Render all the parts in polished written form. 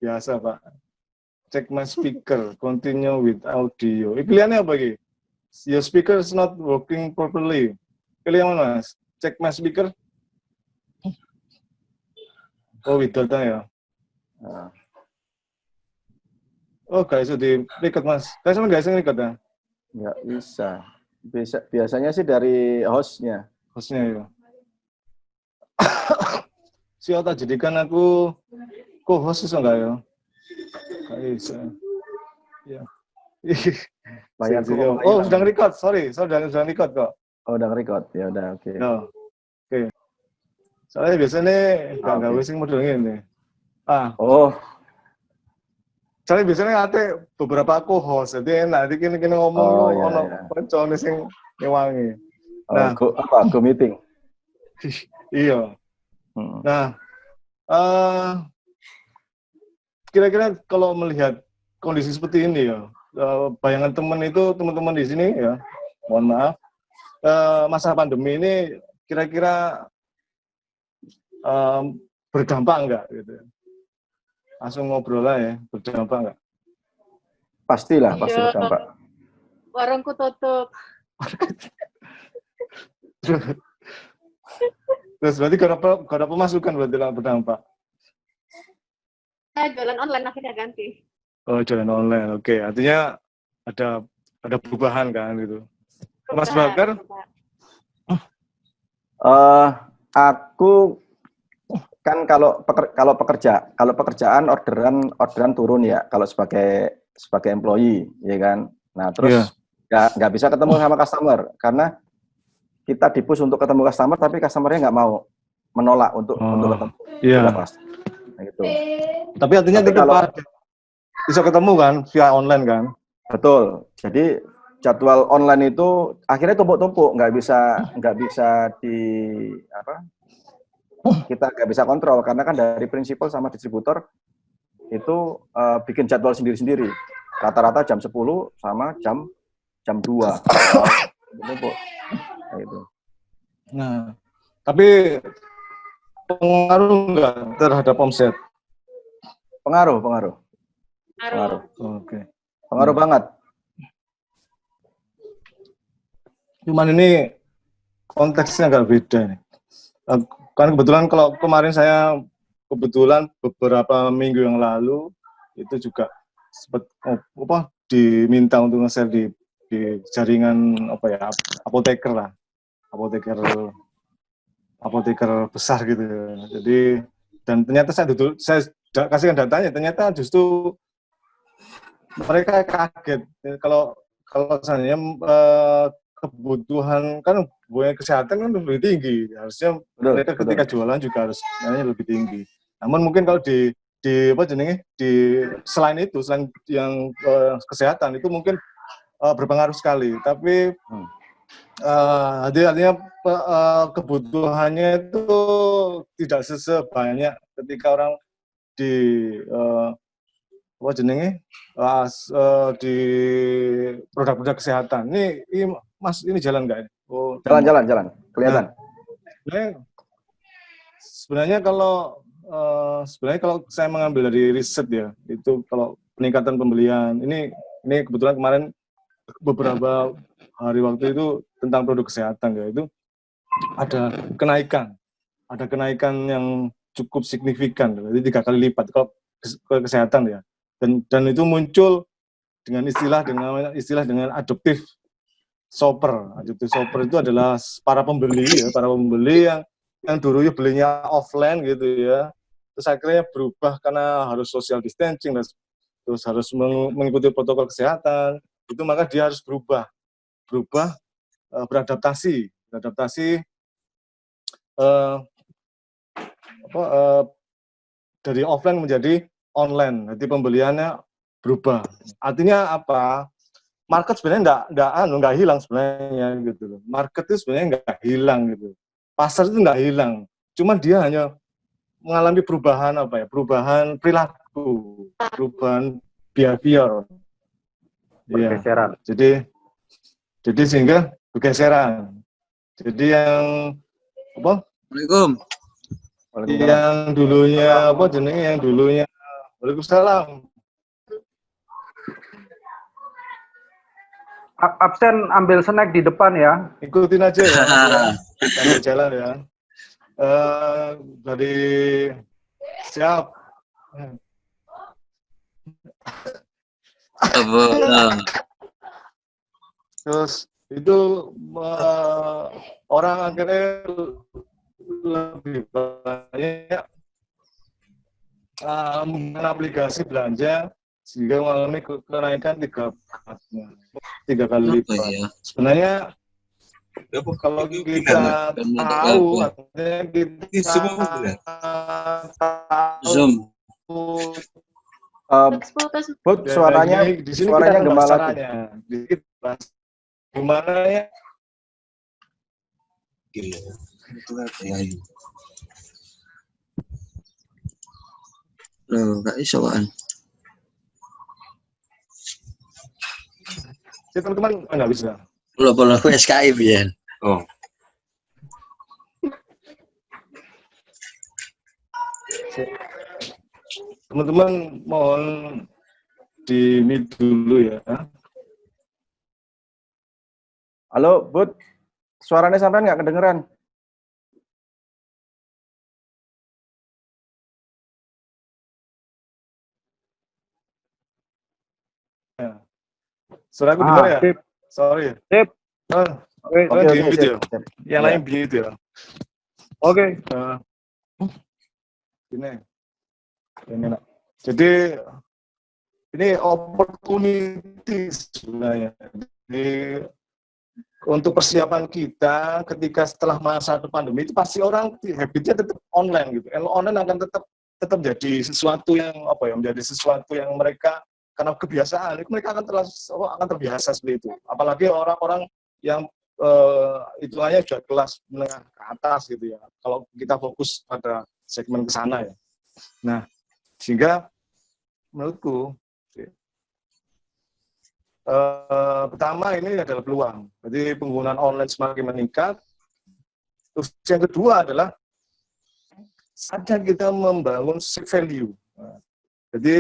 Biasa, Pak. Check my speaker, continue with audio. Pilihannya apa, Ki? Your speaker is not working properly. Pilih yang mana, Mas? Check my speaker? Oh, with data ya? Nah. Oh, guys, di record, Mas. Guys, sama guys yang record ya? Nggak bisa. Biasanya sih dari hostnya. Hostnya ya. Si Ota jadikan aku co-host bisa enggak ya? Nggak bisa. Ya. Bayar Oh, sedang record. Sorry, sedang record kok. Oh, udah record. Ya udah, oke. No. Oke. Soalnya biasanya nggak wishing model ini. Oh. Soalnya biasanya ada beberapa co-host, jadi nanti kini ngomong ono pencone sing ngewangi. Nah, go meeting. Iya. Nah, kira-kira kalau melihat kondisi seperti ini ya, bayangan teman-teman di sini ya, mohon maaf, masa pandemi ini kira-kira berdampak enggak gitu? Langsung ngobrol lah ya, berdampak enggak? Pastilah, pasti berdampak. Warungku tutup. Terus berarti gak ada pemasukan berarti lah berdampak? Jualan online akhirnya ganti. Oh, jualan online, oke. Artinya ada perubahan kan gitu. Mas Bakar? Aku kan kalau pekerjaan orderan turun ya kalau sebagai employee ya kan. Nah terus nggak bisa ketemu sama customer karena kita di-push untuk ketemu customer tapi customernya nggak mau menolak untuk ketemu. Iya. Nah, gitu. Tapi artinya tetap bisa ketemu kan via online kan? Betul. Jadi jadwal online itu akhirnya tumpuk-tumpuk, nggak bisa kita nggak bisa kontrol karena kan dari prinsipal sama distributor itu bikin jadwal sendiri-sendiri. Rata-rata jam 10 sama jam 2. Tumpuk. Gitu. Nah, tapi pengaruh nggak terhadap omset? Pengaruh. Oke. Pengaruh banget. Cuman ini konteksnya agak beda nih. Kan kebetulan kalau kemarin saya beberapa minggu yang lalu itu juga sempat diminta untuk nge-share di jaringan apoteker lah. Apoteker besar gitu ya. Jadi dan ternyata saya kasihkan datanya, ternyata justru mereka kaget kalau misalnya kebutuhan kan kesehatan kan lebih tinggi, harusnya mereka ketika jualan juga harus lebih tinggi. Namun mungkin kalau di selain yang kesehatan itu mungkin berpengaruh sekali, tapi artinya kebutuhannya itu tidak sebanyak ketika orang di di produk-produk kesehatan. Ini Mas, ini jalan nggak? Oh, jalan. Kelihatan. Sebenarnya kalau saya mengambil dari riset ya, itu kalau peningkatan pembelian ini kebetulan kemarin beberapa hari waktu itu tentang produk kesehatan ya, itu ada kenaikan yang cukup signifikan, jadi 3 kali lipat kalau kesehatan ya, dan itu muncul dengan istilah dengan adaptive shopper. Adaptive shopper itu adalah para pembeli yang dulunya belinya offline gitu ya, terus akhirnya berubah karena harus social distancing, terus harus mengikuti protokol kesehatan, itu maka dia harus beradaptasi dari offline menjadi online, jadi pembeliannya berubah. Artinya apa? Market sebenarnya nggak hilang sebenarnya gitu loh. Market itu sebenarnya nggak hilang gitu. Pasar itu nggak hilang. Cuman dia hanya mengalami perubahan perubahan perilaku, perubahan behavior. Pergeseran. Ya. Jadi sehingga bergeseran. Jadi yang Assalamualaikum. yang dulunya Waalaikumsalam. Absen ambil snack di depan ya. Ikutin aja ya, sambil jalan ya. Dari siap. Terus itu orang akhirnya lebih banyak menggunakan aplikasi belanja sehingga mengalami kenaikan 3 kali lipat. Ya? Sebenarnya kalau kita tahu, artinya kita Zoom. Bud, suaranya di sini suaranya kita gembala caranya. Gimana ya? Gila. Itu apa ya? Loh, gak iso kan? Ya teman-teman nggak bisa. Pulau SKI ya. Oh. Teman-teman mohon di mute dulu ya. Halo, Bud. Suaranya sampean nggak kedengeran? Ya. Suara aku dengar ya? Sip. Sorry. Sip. Oke, di mute ya. sip. Yang lain mute ya. Oke. Ini nak. Jadi ini opportunity sebenarnya. Jadi untuk persiapan kita ketika setelah masa pandemi itu pasti orang habitnya tetap online gitu. Online akan tetap jadi sesuatu yang menjadi sesuatu yang mereka karena kebiasaan itu mereka akan terbiasa seperti itu. Apalagi orang-orang yang hitungannya sudah kelas menengah ke atas gitu ya. Kalau kita fokus pada segmen ke sana ya. Nah, sehingga menurutku pertama ini adalah peluang. Jadi penggunaan online semakin meningkat. Terus yang kedua adalah saatnya kita membangun value. Jadi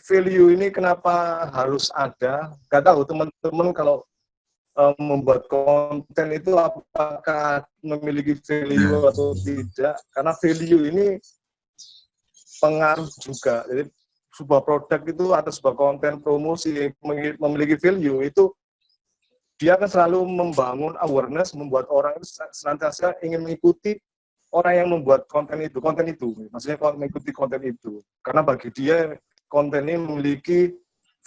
value ini kenapa harus ada? Gak tahu teman-teman kalau membuat konten itu apakah memiliki value atau tidak? Karena value ini pengaruh juga. Jadi sebuah produk itu atau sebuah konten promosi memiliki value itu dia akan selalu membangun awareness, membuat orang itu senantiasa ingin mengikuti orang yang membuat konten itu, maksudnya mengikuti konten itu, karena bagi dia konten ini memiliki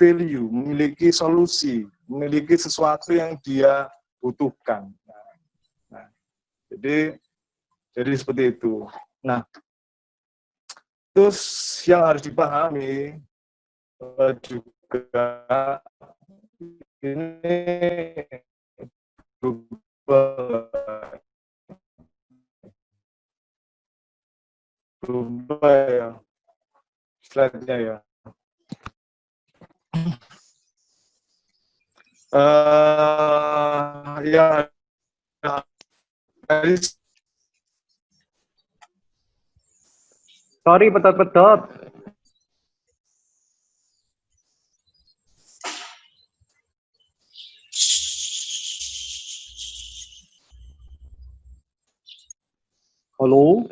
value, memiliki solusi, memiliki sesuatu yang dia butuhkan. Nah, jadi seperti itu. Nah, terus yang harus dipahami juga ini berubah ya slide-nya ya. Ya Sorry, pedot-pedot. Halo?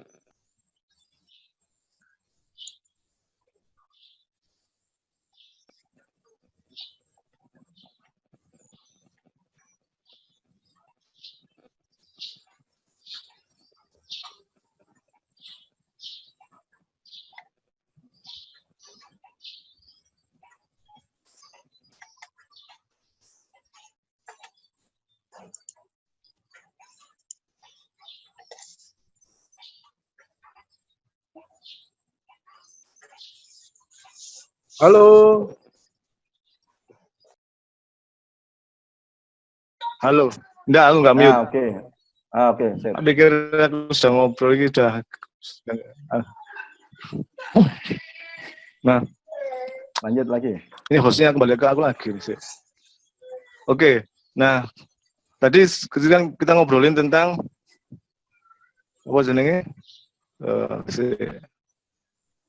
Halo? Halo, enggak, aku nggak mute. Oke, sip. Aku pikir aku sudah ngobrol ini sudah. Nah, Lanjut lagi. ini hostnya kembali ke aku lagi. Oke, nah tadi kita ngobrolin tentang apa jenenge?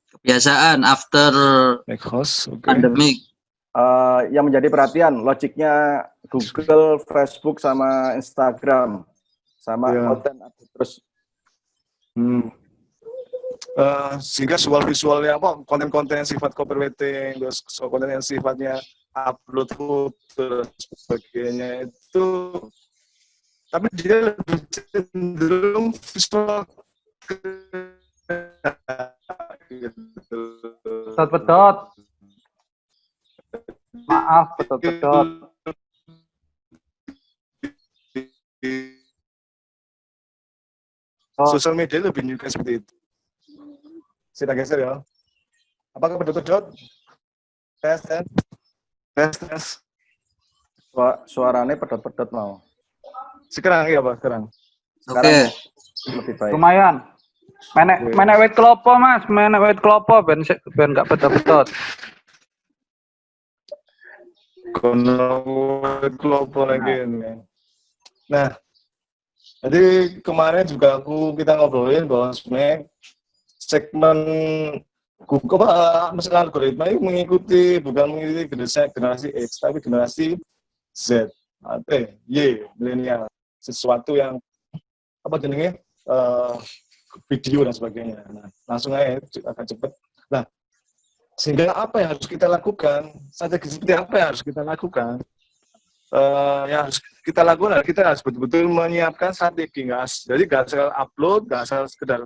Kebiasaan after Make host, oke. pandemic. Yang menjadi perhatian, logiknya Google, Facebook, sama Instagram, sama Iya. konten update terus. Sehingga visual-visualnya apa, konten-konten yang sifat copywriting, terus konten yang sifatnya upload foto dan sebagainya itu, tapi dia lebih cenderung visual gitu. Pedot. Maaf, pedot. Sosial media lebih nyukai seperti itu. Kita geser ya. Apakah pedot-pedot? Tes. Suaranya pedot-pedot mau. Sekarang ya Pak, sekarang. Sekarang Oke. lebih baik. Lumayan. Menek wit klopo, Mas. Menek wit klopo ben enggak pedot-pedot. Kono kelompok lagi. Nah, jadi kemarin juga kita ngobrolin bahwa sebenarnya segmen Google misalnya algoritma itu bukan mengikuti generasi X, tapi generasi Z, atau Y, milenial, sesuatu yang apa jenenge video dan sebagainya. Nah, langsung aja agak cepat. Nah, sehingga apa yang harus kita lakukan? Strategi seperti apa yang harus kita lakukan? Yang harus kita lakukan, kita harus betul-betul menyiapkan strategi. Jadi nggak asal upload, nggak asal sekedar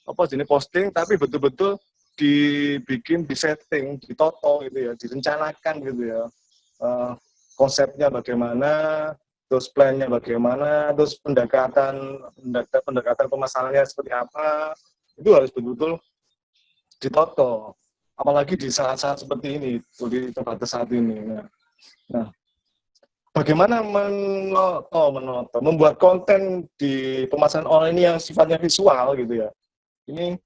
apa jenis posting, tapi betul-betul dibikin, disetting, ditoto gitu ya, direncanakan gitu ya. Konsepnya bagaimana, terus plannya bagaimana, terus pendekatan pemasarannya seperti apa, itu harus betul-betul ditoto. Apalagi di saat-saat seperti ini, di terbatas saat ini. Nah, bagaimana membuat konten di pemasaran online ini yang sifatnya visual gitu ya. Ini,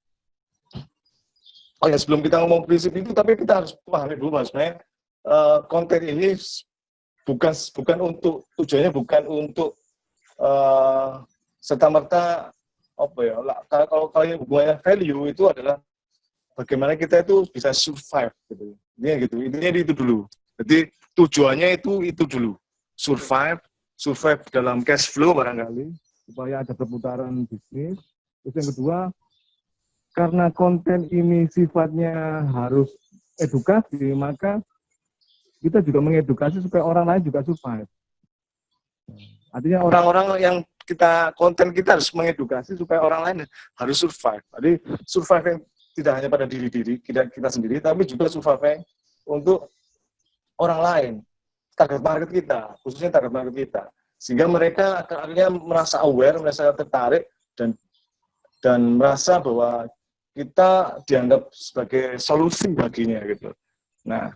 sebelum kita ngomong prinsip itu, tapi kita harus pahami dulu Mas, sebenarnya konten ini bukan untuk, tujuannya bukan untuk serta-merta apa ya, kalau yang hubungannya value itu adalah bagaimana kita itu bisa survive gitu. Intinya itu dulu. Jadi tujuannya itu dulu. Survive dalam cash flow barangkali supaya ada perputaran bisnis. Terus yang kedua, karena konten ini sifatnya harus edukasi, maka kita juga mengedukasi supaya orang lain juga survive. Artinya orang-orang yang konten kita harus mengedukasi supaya orang lain harus survive. Jadi survive yang tidak hanya pada diri kita sendiri, tapi juga survive untuk orang lain, target market kita, khususnya target market kita, sehingga mereka akhirnya merasa aware, merasa tertarik dan merasa bahwa kita dianggap sebagai solusi baginya gitu. Nah,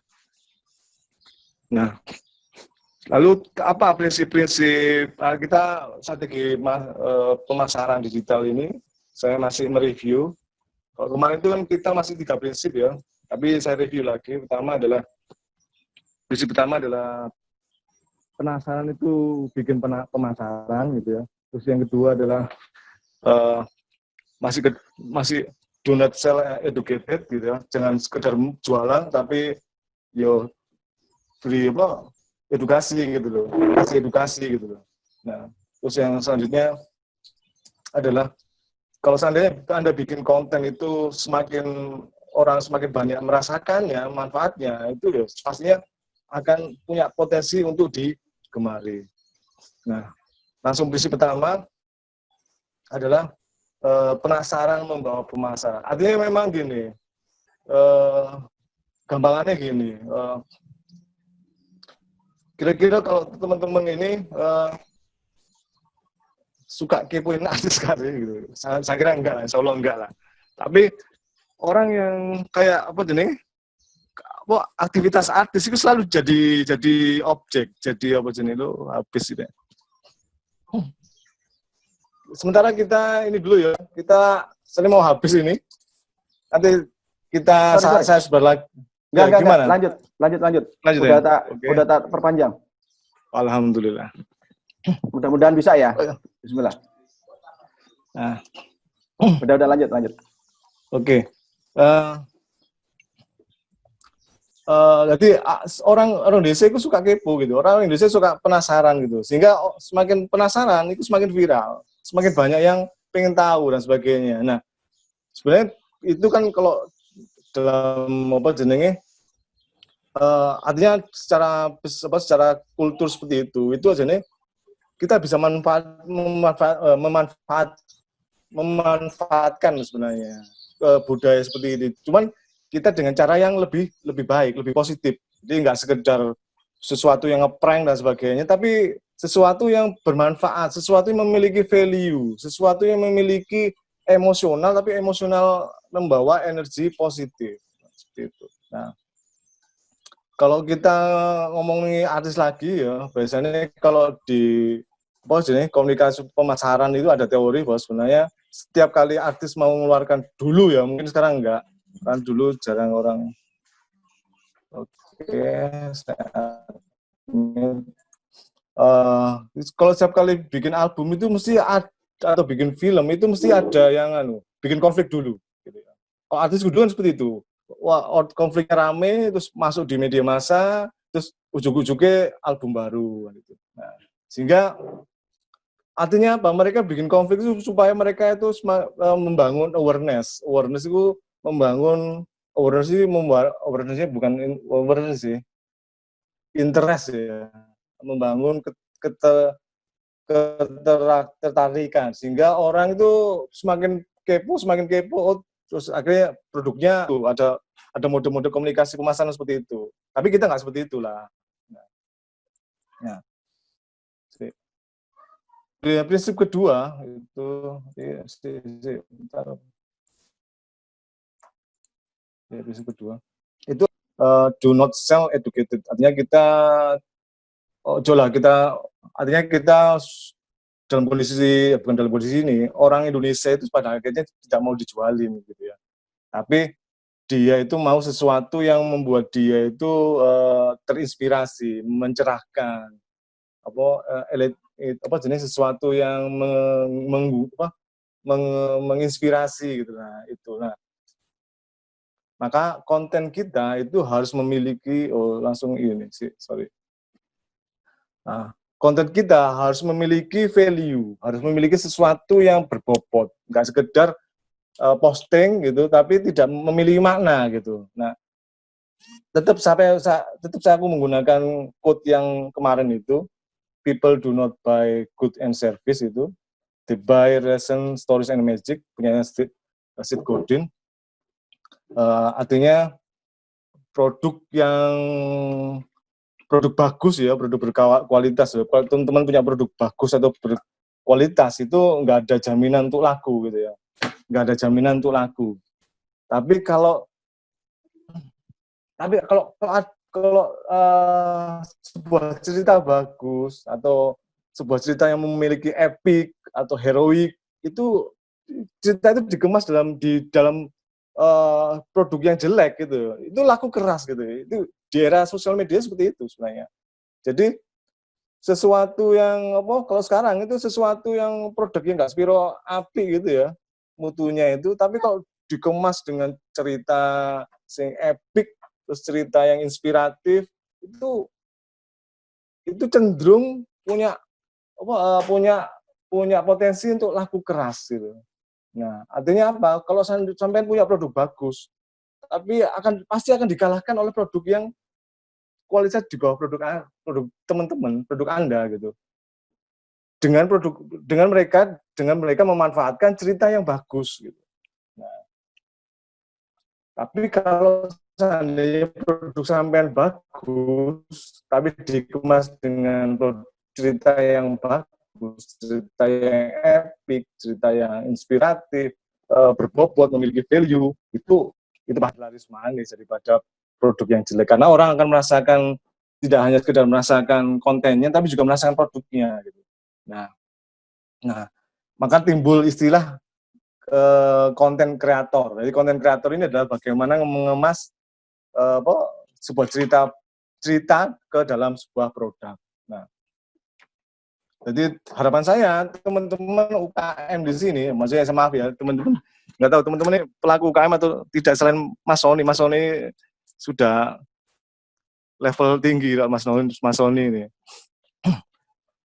lalu apa prinsip-prinsip kita strategi pemasaran digital ini? Saya masih mereview. Kalau kemarin itu kan kita masih 3 prinsip ya, tapi saya review lagi. Prinsip pertama adalah penasaran itu bikin pemasaran gitu ya. Terus yang kedua adalah masih do not sell educated gitu ya. Jangan sekedar jualan tapi beri edukasi gitu loh. Kasih edukasi gitu loh. Nah, terus yang selanjutnya adalah kalau seandainya Anda bikin konten itu orang semakin banyak merasakannya, manfaatnya, itu ya pastinya akan punya potensi untuk digemari. Nah, langsung prinsip pertama adalah penasaran membawa pemasaran. Artinya memang gini, gampangannya gini, kira-kira kalau teman-teman ini suka kepoin artis sekali gitu. Saya kira enggak lah, insya Allah enggak lah. Tapi orang yang kayak aktivitas artis itu selalu jadi objek, jadi habis gitu. Sementara kita ini dulu ya, kita mau habis ini. Nanti kita saya sebar lagi. Gimana? Lanjut. Udah tak perpanjang. Alhamdulillah. Mudah-mudahan bisa ya. Bismillah. Nah. Udah lanjut. Oke. Jadi orang Indonesia itu suka kepo gitu, orang Indonesia suka penasaran gitu, sehingga semakin penasaran itu semakin viral, semakin banyak yang pengen tahu dan sebagainya. Nah, sebenarnya itu kan kalau dalam apa jenenge artinya secara kultur seperti itu aja nih kita bisa memanfaatkan sebenarnya budaya seperti ini. Cuman kita dengan cara yang lebih baik, lebih positif. Jadi nggak sekedar sesuatu yang ngeprank dan sebagainya, tapi sesuatu yang bermanfaat, sesuatu yang memiliki value, sesuatu yang memiliki emosional, tapi emosional membawa energi positif. Seperti itu. Nah, kalau kita ngomongin artis lagi ya, biasanya kalau di komunikasi pemasaran itu ada teori bahwa sebenarnya setiap kali artis mau mengeluarkan dulu ya, mungkin sekarang enggak, kan dulu jarang orang. Kalau setiap kali bikin album itu mesti ada, atau bikin film itu mesti ada yang bikin konflik dulu. Gitu ya. Kalau artis dulu kan seperti itu. Wah, konfliknya rame, terus masuk di media massa, terus ujung-ujungnya album baru. Gitu. Nah, sehingga artinya apa? Mereka bikin konflik itu supaya mereka itu membangun awareness. Awareness itu membangun awarenessnya bukan awareness sih, interest ya, membangun ketertarikan sehingga orang itu semakin kepo, terus akhirnya produknya tuh ada mode-mode komunikasi pemasaran seperti itu. Tapi kita nggak seperti itulah. Nah, prinsip kedua itu prinsip kedua itu do not sell educated. Artinya kita artinya kita bukan dalam kondisi ini, orang Indonesia itu pada akhirnya tidak mau dijualin gitu ya. Tapi dia itu mau sesuatu yang membuat dia itu terinspirasi, mencerahkan, jenis sesuatu yang menginspirasi gitu. Nah, itu. Nah, maka konten kita itu harus memiliki Nah, konten kita harus memiliki value, harus memiliki sesuatu yang berbobot, nggak sekedar posting gitu, tapi tidak memiliki makna gitu. Nah, tetap saya aku menggunakan quote yang kemarin itu, people do not buy good and service itu, they buy reason, stories and magic, punya Seth Godin. Artinya produk bagus ya, produk berkualitas. Kalau teman-teman punya produk bagus atau berkualitas itu nggak ada jaminan untuk laku gitu ya, nggak ada jaminan untuk laku. Tapi kalau sebuah cerita bagus atau sebuah cerita yang memiliki epic atau heroik itu cerita itu dikemas di dalam produk yang jelek gitu, itu laku keras gitu. Itu di era sosial media seperti itu sebenarnya. Jadi sesuatu yang kalau sekarang itu sesuatu yang produknya nggak spiro api gitu ya mutunya itu, tapi kalau dikemas dengan cerita yang epic, terus cerita yang inspiratif, itu cenderung punya potensi untuk laku keras gitu. Nah, artinya apa? Kalau sampai punya produk bagus, tapi pasti akan dikalahkan oleh produk yang kualitas di bawah produk teman-teman, produk Anda gitu. Dengan mereka memanfaatkan cerita yang bagus gitu. Nah, tapi kalau seandainya produk sampean bagus, tapi dikemas dengan cerita yang bagus, cerita yang epic, cerita yang inspiratif, berbobot, memiliki value, itu pasti laris manis daripada produk yang jelek. Karena orang akan merasakan, tidak hanya sekedar merasakan kontennya, tapi juga merasakan produknya. Gitu. Nah, maka timbul istilah konten kreator. Jadi konten kreator ini adalah bagaimana mengemas sebuah cerita ke dalam sebuah produk. Nah, jadi harapan saya teman-teman UKM di sini, maksudnya maaf ya teman-teman, nggak tahu teman-teman ini pelaku UKM atau tidak selain Mas Sony sudah level tinggi Mas Sony ini.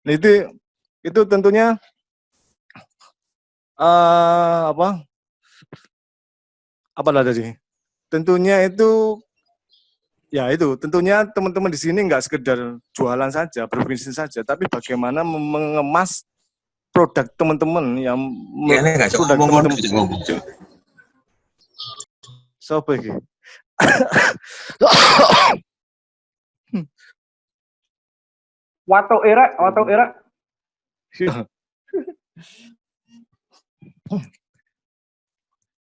Nah, itu tentunya apa tadi? Tentunya itu tentunya teman-teman di sini nggak sekedar jualan saja, berbisnis saja, tapi bagaimana mengemas produk teman-teman yang produk teman-teman. Sopo iki? Watuk era.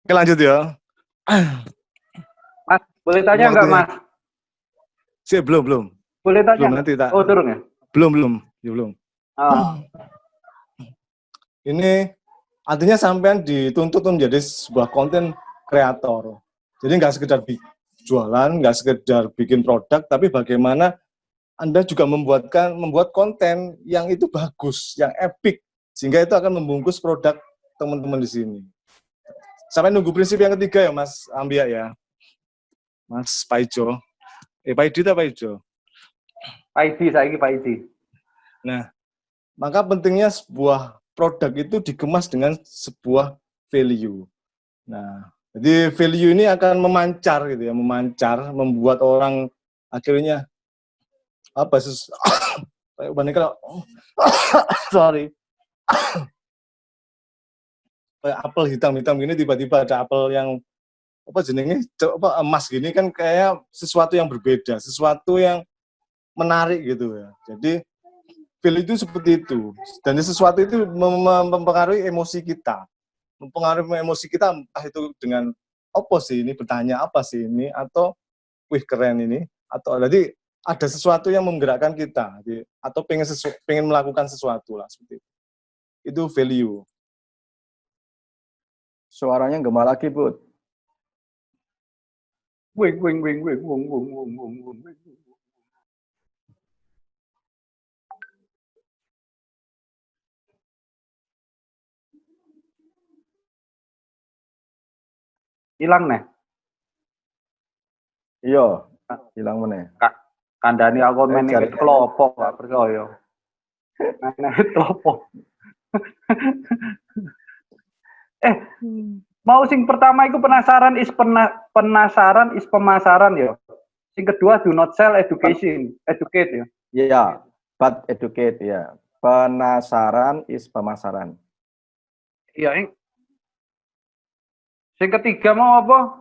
Oke, lanjut ya. Mas, boleh tanya nggak, Mas? Belum. Boleh tanya? Belum, nanti tak. Oh, turun ya? Belum. Oh. Ini artinya sampean dituntut menjadi sebuah konten kreator. Jadi nggak sekedar jualan, nggak sekedar bikin produk, tapi bagaimana Anda juga membuat konten yang itu bagus, yang epic, sehingga itu akan membungkus produk teman-teman di sini. Sampai nunggu prinsip yang ketiga ya, Mas Ambia ya, Mas Paijo. Paidi atau Paijo? Paidi, saya ini Paidi. Nah, maka pentingnya sebuah produk itu dikemas dengan sebuah value. Nah, jadi value ini akan memancar gitu ya, membuat orang akhirnya sorry. Kayak apel hitam-hitam gini tiba-tiba ada apel yang emas gini kan kayak sesuatu yang berbeda, sesuatu yang menarik gitu ya. Jadi value itu seperti itu. Dan sesuatu itu mempengaruhi emosi kita. Entah itu dengan apa sih ini, bertanya apa sih ini, atau wih keren ini, atau jadi ada sesuatu yang menggerakkan kita, atau pengen melakukan sesuatu lah seperti itu. Itu value. Suaranya gema lagi, Bud. Wing. Hilang nih. Iya, hilang meneh. Kandani aku main ini kelopo, gak percaya. Main kelopo. Mau sing pertama itu penasaran is pemasaran ya. Sing kedua do not sell educate ya. Iya, but educate ya. Penasaran is pemasaran. Iya, sing ketiga mau apa?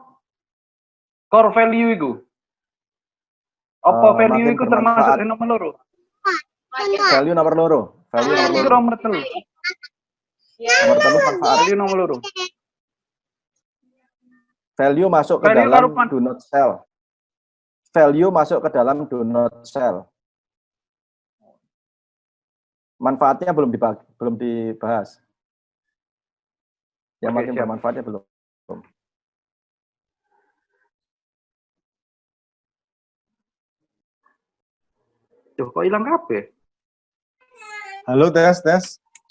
Core value itu. Apa value itu termasuk di nomor loro? Value nomor loro. Nomor telu. Nomor telu manfaat. Value nomor loro. Value masuk ke dalam do not sell. Value masuk ke dalam do not sell. Manfaatnya belum dibahas. Yang makin bermanfaatnya belum. Duh, kok hilang kabeh? Halo, tes.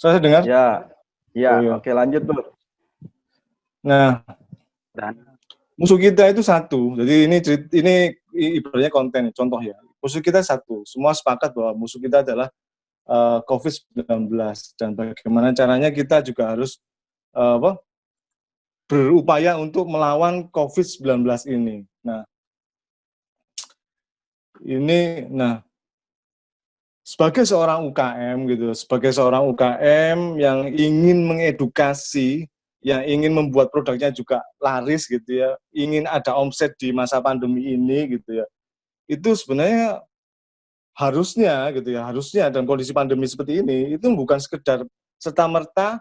Saya dengar? Ya. Oh, iya. Oke, lanjut, Bu. Nah, musuh kita itu satu. Jadi ini ibaratnya konten, contoh ya. Musuh kita satu. Semua sepakat bahwa musuh kita adalah COVID-19 dan bagaimana caranya kita juga harus berupaya untuk melawan COVID-19 ini. Sebagai seorang UKM yang ingin mengedukasi, yang ingin membuat produknya juga laris gitu ya, ingin ada omset di masa pandemi ini gitu ya. Itu sebenarnya harusnya dalam kondisi pandemi seperti ini itu bukan sekedar serta-merta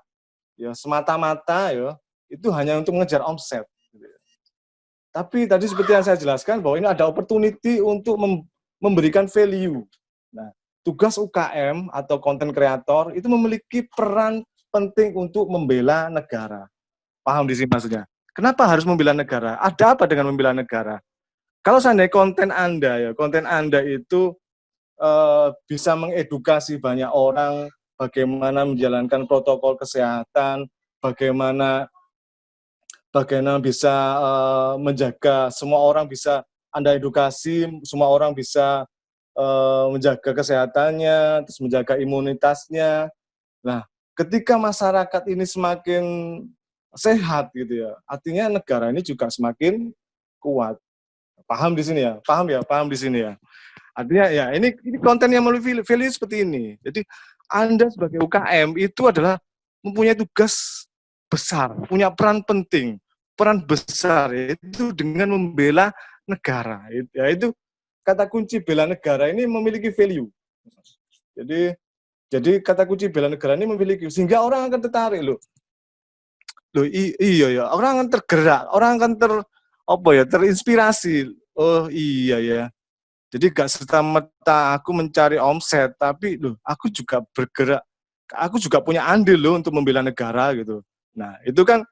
ya semata-mata ya itu hanya untuk mengejar omset gitu ya. Tapi tadi seperti yang saya jelaskan bahwa ini ada opportunity untuk memberikan value. Nah, tugas UKM atau konten kreator itu memiliki peran penting untuk membela negara. Paham di sini maksudnya? Kenapa harus membela negara? Ada apa dengan membela negara? Kalau seandainya konten Anda itu bisa mengedukasi banyak orang bagaimana menjalankan protokol kesehatan, bagaimana bisa menjaga semua orang bisa Anda edukasi, semua orang bisa menjaga kesehatannya, terus menjaga imunitasnya. Nah, ketika masyarakat ini semakin sehat gitu ya, artinya negara ini juga semakin kuat. Paham di sini ya? Paham ya? Paham di sini ya? Artinya ya ini konten yang melalui value seperti ini. Jadi Anda sebagai UKM itu adalah mempunyai tugas besar, punya peran penting, peran besar yaitu dengan membela negara. Yaitu kata kunci bela negara ini memiliki value. Jadi kata kunci bela negara ini memiliki, sehingga orang akan tertarik loh. Iya ya, orang akan tergerak, orang akan terinspirasi. Oh iya ya. Jadi gak serta-merta aku mencari omset, tapi loh, aku juga bergerak, aku juga punya andil loh untuk membela negara gitu. Nah, itu kan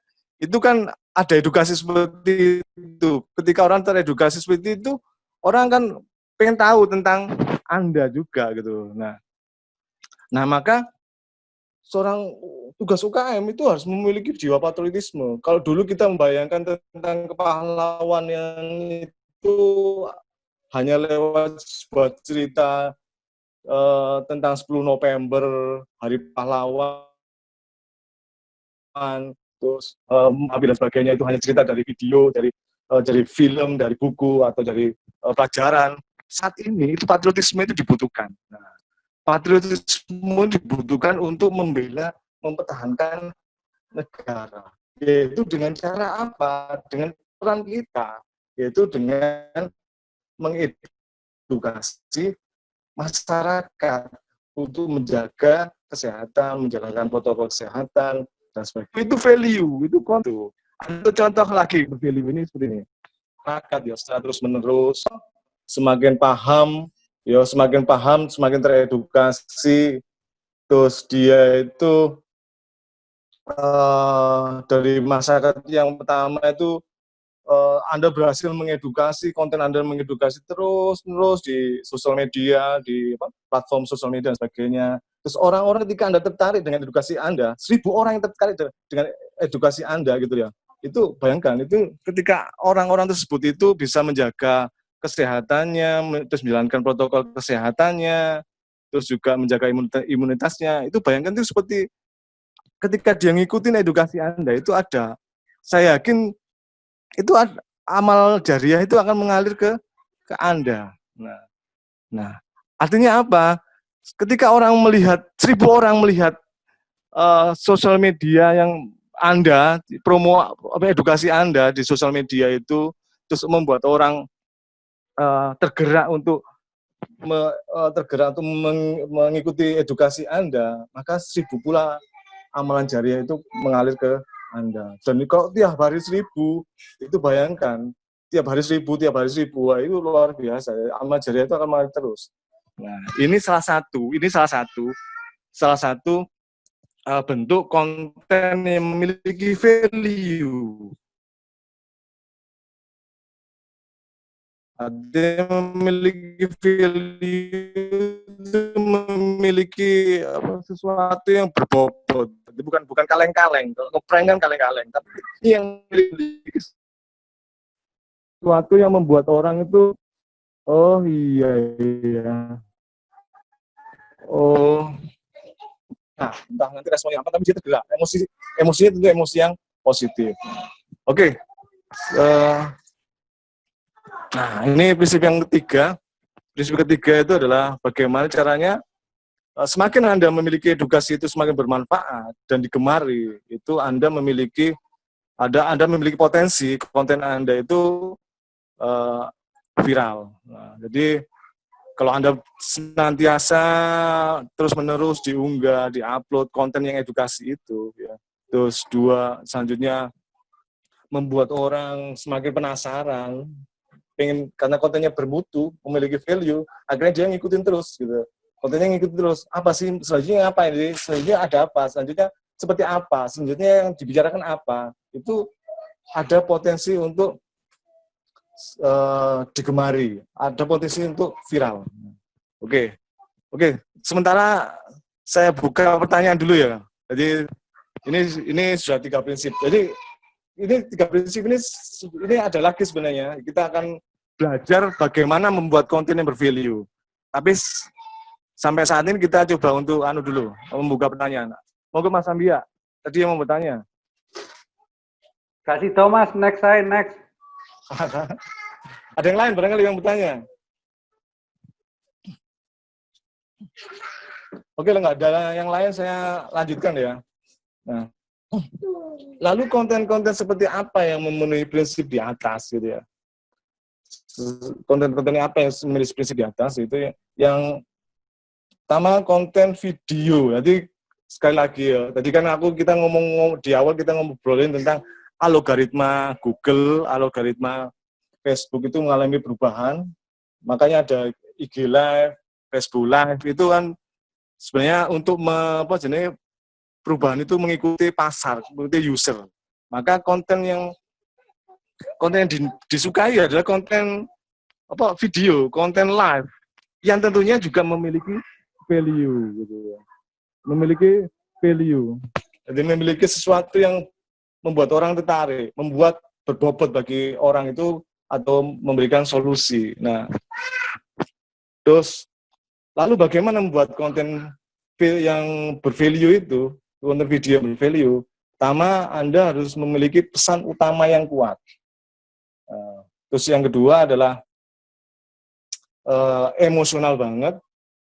ada edukasi seperti itu. Ketika orang teredukasi seperti itu, orang kan pengen tahu tentang Anda juga gitu. Nah maka seorang tugas UKM itu harus memiliki jiwa patriotisme. Kalau dulu kita membayangkan tentang kepahlawan yang itu hanya lewat sebuah cerita tentang 10 November, Hari Pahlawan, terus dan sebagainya, itu hanya cerita dari video, dari film, dari buku, atau dari pelajaran. Saat ini itu patriotisme itu dibutuhkan. Nah, patriotisme dibutuhkan untuk membela, mempertahankan negara. Yaitu dengan cara apa? Dengan peran kita, yaitu dengan mengedukasi masyarakat untuk menjaga kesehatan, menjalankan protokol kesehatan, dan sebagainya. Itu value, itu konten. Ada contoh lagi value ini seperti ini. Masyarakat ya secara terus menerus semakin paham, semakin teredukasi, terus dia itu dari masyarakat yang pertama itu Anda berhasil mengedukasi, konten Anda mengedukasi terus-menerus di sosial media, di platform sosial media dan sebagainya. Terus orang-orang ketika Anda tertarik dengan edukasi Anda, 1.000 orang yang tertarik dengan edukasi Anda gitu ya. Itu bayangkan, itu ketika orang-orang tersebut itu bisa menjaga kesehatannya, terus menjalankan protokol kesehatannya, terus juga menjaga imunitasnya, itu bayangkan itu seperti ketika dia ngikutin edukasi Anda, itu ada, saya yakin itu amal jariah itu akan mengalir ke Anda. Nah, artinya apa? Ketika orang melihat, 1.000 orang melihat sosial media yang Anda, promo edukasi Anda di sosial media itu, terus membuat orang tergerak untuk mengikuti edukasi Anda, maka 1.000 pula amalan jariah itu mengalir ke Anda. Dan kalau tiap hari 1.000, itu bayangkan, tiap hari 1.000, wah, itu luar biasa. Amalan jariah itu akan mengalir terus. Nah, ini salah satu bentuk konten yang memiliki value. Ada memiliki value, memiliki sesuatu yang berbobot. Bukan kaleng-kaleng. Kalau ngeprank kan kaleng-kaleng, tapi yang memiliki sesuatu yang membuat orang itu, oh iya. Oh. Nah, entah nanti responnya apa, tapi dia tergerak. Emosinya tentu emosi yang positif. Oke. Nah, ini prinsip yang ketiga. Prinsip ketiga itu adalah bagaimana caranya semakin Anda memiliki edukasi itu semakin bermanfaat dan digemari, itu Anda memiliki potensi konten Anda itu viral. Nah, jadi kalau Anda senantiasa terus-menerus diunggah, diupload konten yang edukasi itu, ya. Terus selanjutnya membuat orang semakin penasaran, karena kontennya bermutu, memiliki value, akhirnya dia ngikutin terus gitu. Kontennya ngikutin terus. Apa sih selanjutnya, apa ini? Selanjutnya ada apa? Selanjutnya seperti apa? Selanjutnya yang dibicarakan apa? Itu ada potensi untuk digemari, ada potensi untuk viral. Oke. Sementara saya buka pertanyaan dulu ya. Jadi ini sudah 3 prinsip. Jadi ini 3 prinsip ini ada lagi sebenarnya. Kita akan belajar bagaimana membuat konten yang bervalue. Tapi sampai saat ini kita coba untuk dulu membuka pertanyaan. Monggo Mas Ambia, tadi yang mau bertanya. Kasih Thomas, next. Ada yang lain barangkali yang bertanya? Oke, nggak ada yang lain, saya lanjutkan ya. Nah, lalu konten-konten seperti apa yang memenuhi prinsip di atas gitu ya? Konten-konten apa yang memenuhi prinsip di atas itu yang pertama konten video. Jadi sekali lagi ya, tadi kan kita ngomong di awal kita ngobrolin tentang algoritma Google, algoritma Facebook itu mengalami perubahan. Makanya ada IG Live, Facebook Live itu kan sebenarnya untuk perubahan itu mengikuti pasar, mengikuti user. Maka konten yang disukai adalah konten video, konten live yang tentunya juga memiliki value gitu ya. Memiliki value. Jadi memiliki sesuatu yang membuat orang tertarik, membuat berbobot bagi orang itu atau memberikan solusi. Nah, terus lalu bagaimana membuat konten yang bervalue itu, konten video yang bervalue? Pertama, Anda harus memiliki pesan utama yang kuat. Terus yang kedua adalah emosional banget.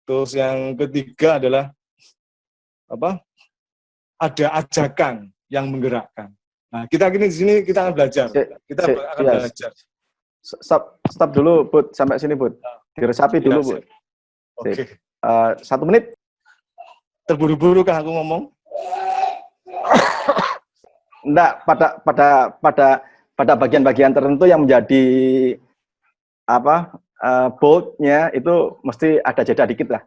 Terus yang ketiga adalah ada ajakan yang menggerakkan. Nah, kita di sini kita akan belajar. Kita akan belajar. Stop dulu, Bud. Sampai sini, Bud. Diresapi dulu, Bud. Oke. 1 menit. Terburu-buru kah aku ngomong? Enggak, pada bagian-bagian tertentu yang menjadi bold-nya itu mesti ada jeda dikit lah.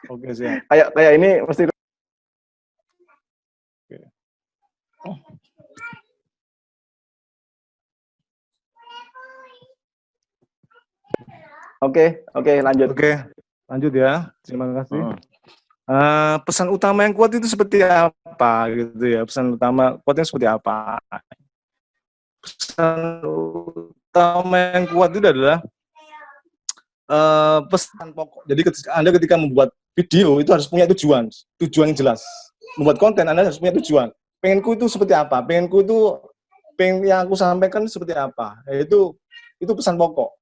Oke, siap. Kayak ini mesti. Oke, lanjut. Oke, lanjut ya. Terima kasih. Pesan utama yang kuat itu seperti apa gitu ya? Pesan utama kuatnya seperti apa? Pesan utama yang kuat itu adalah pesan pokok. Jadi Anda ketika membuat video itu harus punya tujuan yang jelas. Membuat konten Anda harus punya tujuan. Pengenku itu seperti apa? Pengen yang aku sampaikan seperti apa? Itu pesan pokok.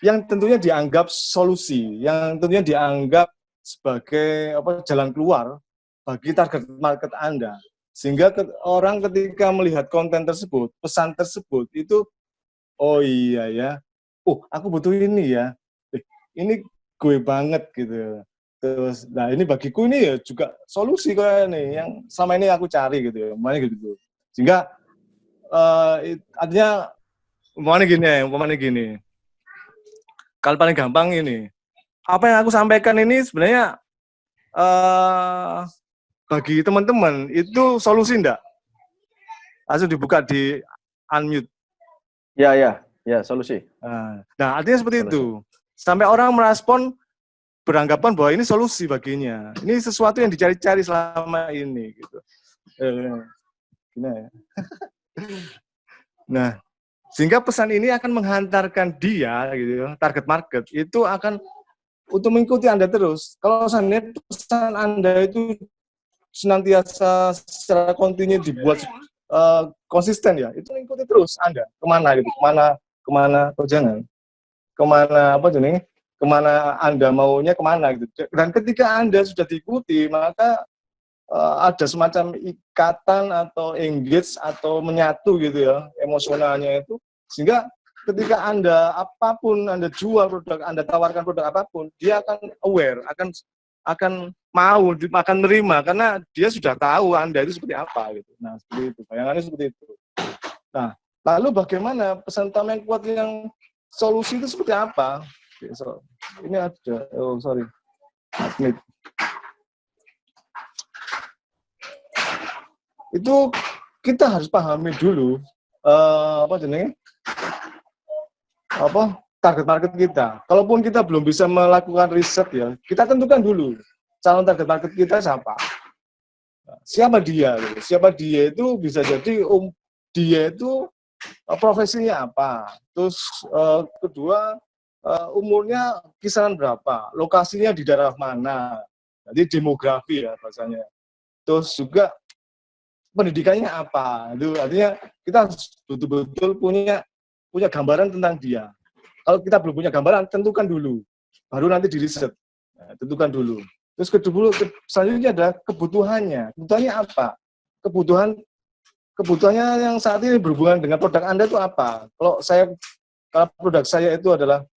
Yang tentunya dianggap solusi, yang tentunya dianggap sebagai jalan keluar bagi target market Anda. Sehingga orang ketika melihat konten tersebut, pesan tersebut itu, oh iya ya, aku butuh ini ya, ini gue banget gitu. Terus, nah ini bagiku ini ya juga solusi kayak ini yang selama ini aku cari gitu ya, umpamanya gitu. Sehingga artinya umpamanya gini. Kalau paling gampang ini, apa yang aku sampaikan ini sebenarnya bagi teman-teman itu solusi enggak? Langsung dibuka di unmute. Ya, solusi. Nah, artinya seperti itu. Sampai orang merespon beranggapan bahwa ini solusi baginya. Ini sesuatu yang dicari-cari selama ini gitu. Nah, sehingga pesan ini akan menghantarkan dia gitu, target market itu akan untuk mengikuti Anda terus. Kalau seandainya pesan Anda itu senantiasa secara kontinu dibuat konsisten ya, itu mengikuti terus Anda kemana gitu, kemana jangan, kemana Anda maunya kemana gitu. Dan ketika Anda sudah diikuti, maka ada semacam ikatan atau engage atau menyatu gitu ya emosionalnya itu, sehingga ketika Anda apapun Anda jual produk, Anda tawarkan produk apapun, dia akan aware, akan mau, akan menerima karena dia sudah tahu Anda itu seperti apa gitu. Nah, seperti itu, bayangannya seperti itu. Nah, lalu bagaimana pesan utama yang kuat yang solusi itu seperti apa? Ini ada, admit. Itu kita harus pahami dulu target market kita. Kalaupun kita belum bisa melakukan riset ya, kita tentukan dulu calon target market kita siapa. Siapa dia? Siapa dia itu bisa jadi dia itu profesinya apa, terus kedua umurnya kisaran berapa, lokasinya di daerah mana, jadi demografi ya bahasanya. Terus juga pendidikannya apa, itu artinya kita harus betul-betul punya gambaran tentang dia. Kalau kita belum punya gambaran, tentukan dulu, baru nanti di riset. Nah, tentukan dulu. Terus selanjutnya adalah kebutuhannya. Kebutuhannya apa? Kebutuhannya yang saat ini berhubungan dengan produk Anda itu apa? Kalau produk saya itu adalah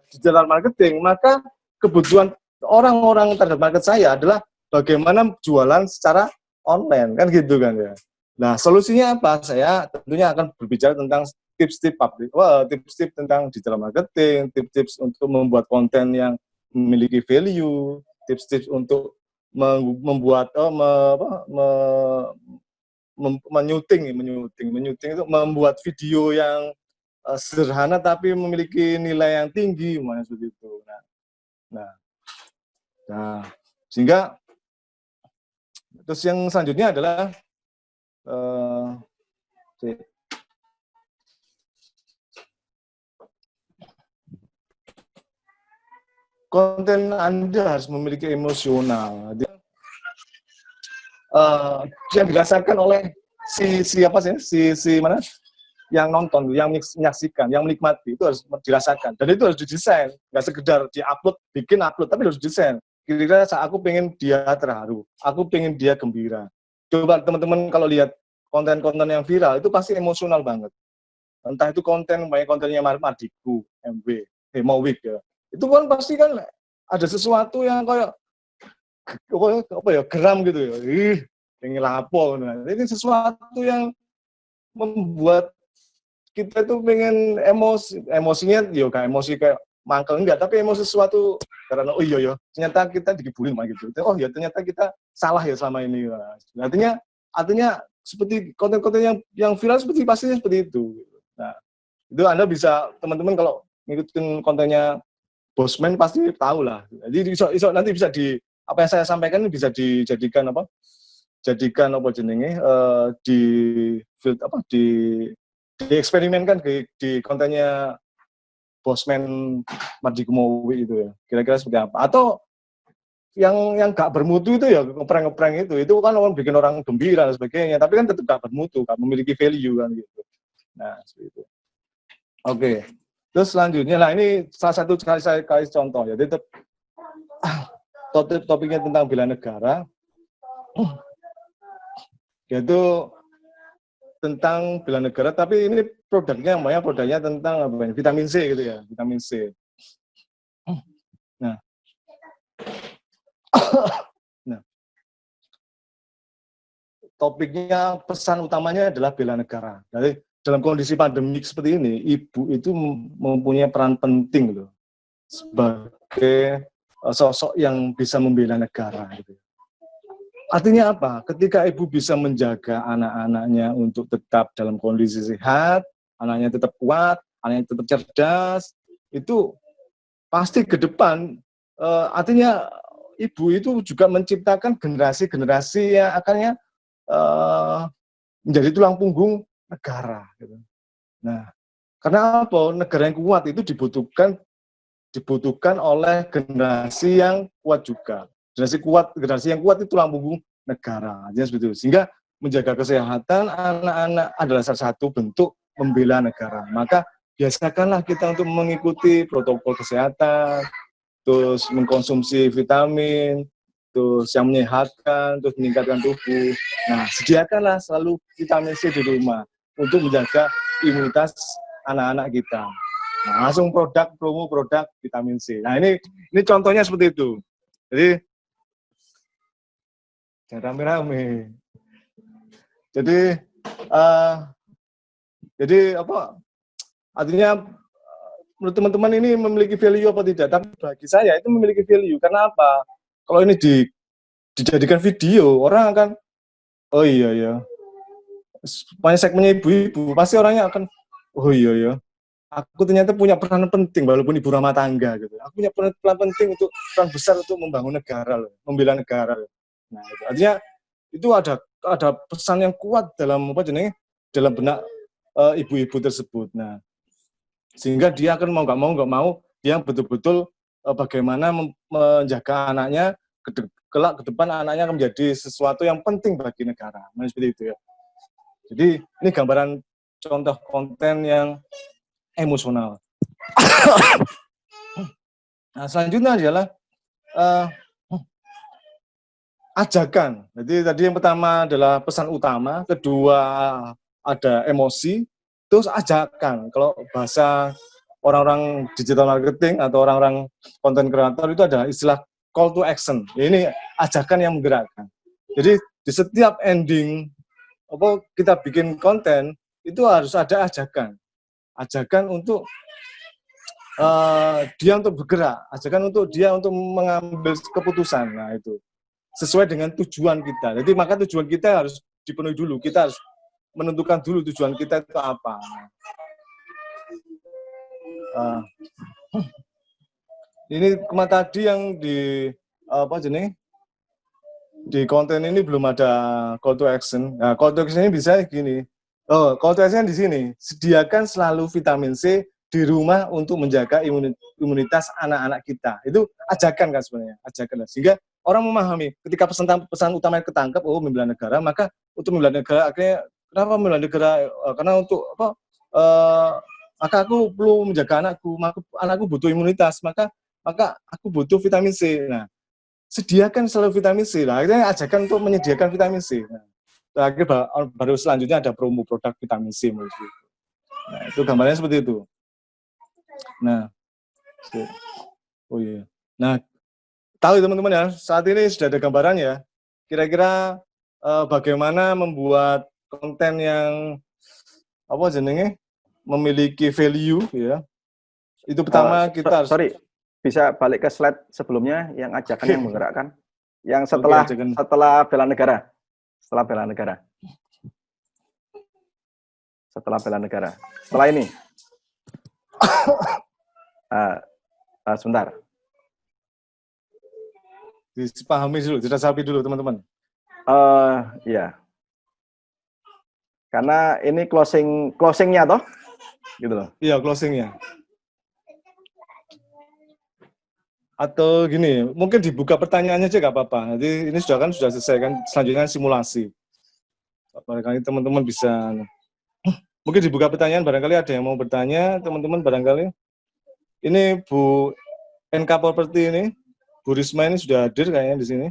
digital marketing, maka kebutuhan orang-orang terhadap market saya adalah bagaimana jualan secara online, kan gitu kan ya. Nah, solusinya apa? Saya tentunya akan berbicara tentang tips-tips tentang digital marketing, tips-tips untuk membuat konten yang memiliki value, tips-tips untuk membuat menyuting itu membuat video yang sederhana tapi memiliki nilai yang tinggi, seperti itu. Nah, sehingga terus yang selanjutnya adalah konten Anda harus memiliki emosional. Yang dirasakan oleh si mana yang nonton, yang menyaksikan, yang menikmati itu harus dirasakan. Dan itu harus didesain, nggak sekedar bikin upload, tapi harus didesain. Kira-kira aku pengen dia terharu, aku pengen dia gembira. Coba teman-teman kalau lihat konten-konten yang viral itu pasti emosional banget. Entah itu kontennya Mardiku, MW, Mowik ya. Itu kan pasti kan ada sesuatu yang kayak geram gitu ya. Pengen lapor. Nah, ini sesuatu yang membuat kita tuh pengen emosinya kayak emosi kayak mangkel enggak, tapi emosi sesuatu karena ternyata kita dikibulin gitu. Ternyata kita salah ya selama ini. Artinya seperti konten-konten yang viral pastinya seperti itu. Nah, itu Anda bisa teman-teman kalau ngikutin kontennya Bosman pasti tahu lah. Jadi nanti bisa apa yang saya sampaikan bisa dijadikan dieksperimenkan di kontennya Bosman Mardikumowi itu ya. Kira-kira seperti apa? Atau yang nggak bermutu itu ya ngeprank itu kan bikin orang gembira dan sebagainya, tapi kan tetap nggak bermutu, nggak memiliki value kan gitu. Nah, seperti itu. Oke. Terus selanjutnya, ini salah satu saya kasih contoh ya. Jadi topiknya tentang bela negara, yaitu tentang bela negara, tapi ini produknya tentang vitamin C gitu ya, vitamin C. Nah, topiknya pesan utamanya adalah bela negara. Jadi dalam kondisi pandemik seperti ini, ibu itu mempunyai peran penting loh sebagai sosok yang bisa membela negara. Gitu. Artinya apa? Ketika ibu bisa menjaga anak-anaknya untuk tetap dalam kondisi sehat, anaknya tetap kuat, anaknya tetap cerdas, itu pasti ke depan. Artinya ibu itu juga menciptakan generasi-generasi yang akannya menjadi tulang punggung negara. Gitu. Nah, karena apa? Negara yang kuat itu dibutuhkan oleh generasi yang kuat juga. Generasi yang kuat itu tulang punggung negara. Jadi seperti itu. Sehingga menjaga kesehatan anak-anak adalah salah satu bentuk membela negara. Maka biasakanlah kita untuk mengikuti protokol kesehatan, terus mengkonsumsi vitamin, terus yang menyehatkan, terus meningkatkan tubuh. Nah, sediakanlah selalu vitamin C di rumah untuk menjaga imunitas anak-anak kita. Nah, langsung promo produk vitamin C. Nah, ini contohnya seperti itu. Jadi jangan rame-rame. Jadi apa? Artinya menurut teman-teman ini memiliki value apa tidak? Tapi bagi saya itu memiliki value. Karena apa? Kalau ini dijadikan video, orang akan oh iya ya. Banyak segmennya ibu-ibu, pasti orangnya akan oh iya ya. Aku ternyata punya peran penting walaupun ibu rumah tangga gitu. Aku punya peran penting peran besar untuk membangun negara loh, membela negara loh. Nah, itu artinya itu ada pesan yang kuat dalam dalam benak ibu-ibu tersebut. Nah, sehingga dia akan mau nggak mau dia betul-betul bagaimana menjaga anaknya kelak ke depan, anaknya akan menjadi sesuatu yang penting bagi negara. Nah, seperti itu ya. Jadi ini gambaran contoh konten yang emosional. Nah, selanjutnya adalah ajakan. Jadi tadi yang pertama adalah pesan utama, kedua ada emosi, terus ajakan. Kalau bahasa orang-orang digital marketing atau orang-orang konten kreator itu ada istilah call to action. Ini ajakan yang menggerakkan. Jadi di setiap ending kita bikin konten itu harus ada ajakan. Ajakan untuk dia untuk bergerak, ajakan untuk dia untuk mengambil keputusan. Nah, itu sesuai dengan tujuan kita. Jadi maka tujuan kita harus dipenuhi dulu. Kita harus menentukan dulu tujuan kita itu apa. Ini kemarin tadi yang di di konten ini belum ada call to action. Nah, call to action ini bisa gini. Call to action di sini. Sediakan selalu vitamin C di rumah untuk menjaga imunitas anak-anak kita. Itu ajakan kan sebenarnya, ajakan. Sehingga orang memahami ketika pesan utama ketangkap, membela negara, maka untuk membela negara akhirnya kenapa membela negara? Karena untuk maka aku perlu menjaga anakku butuh imunitas, maka aku butuh vitamin C. Nah, sediakan selalu vitamin C. Nah, akhirnya ajakan untuk menyediakan vitamin C. Nah, terakhir baru selanjutnya ada promo produk vitamin C. Nah, itu gambarnya seperti itu. Nah, nah, tahu teman-teman ya, saat ini sudah ada gambaran ya. Kira-kira bagaimana membuat konten yang memiliki value ya. Itu pertama kita harus. Sorry, bisa balik ke slide sebelumnya yang ajakan yang menggerakkan. Yang setelah setelah bela negara. Setelah bela negara. Setelah bela negara. Setelah ini. Sebentar. Dipahami dulu, dirasapi dulu teman-teman. Iya. Karena ini closingnya toh, gitu loh. Iya, closingnya. Atau gini, mungkin dibuka pertanyaannya aja nggak apa-apa. Jadi ini sudah selesai kan, selanjutnya simulasi. Barangkali teman-teman bisa. Mungkin dibuka pertanyaan, barangkali ada yang mau bertanya, teman-teman barangkali. Ini Bu NK Property ini, Bu Risma ini sudah hadir kayaknya di sini.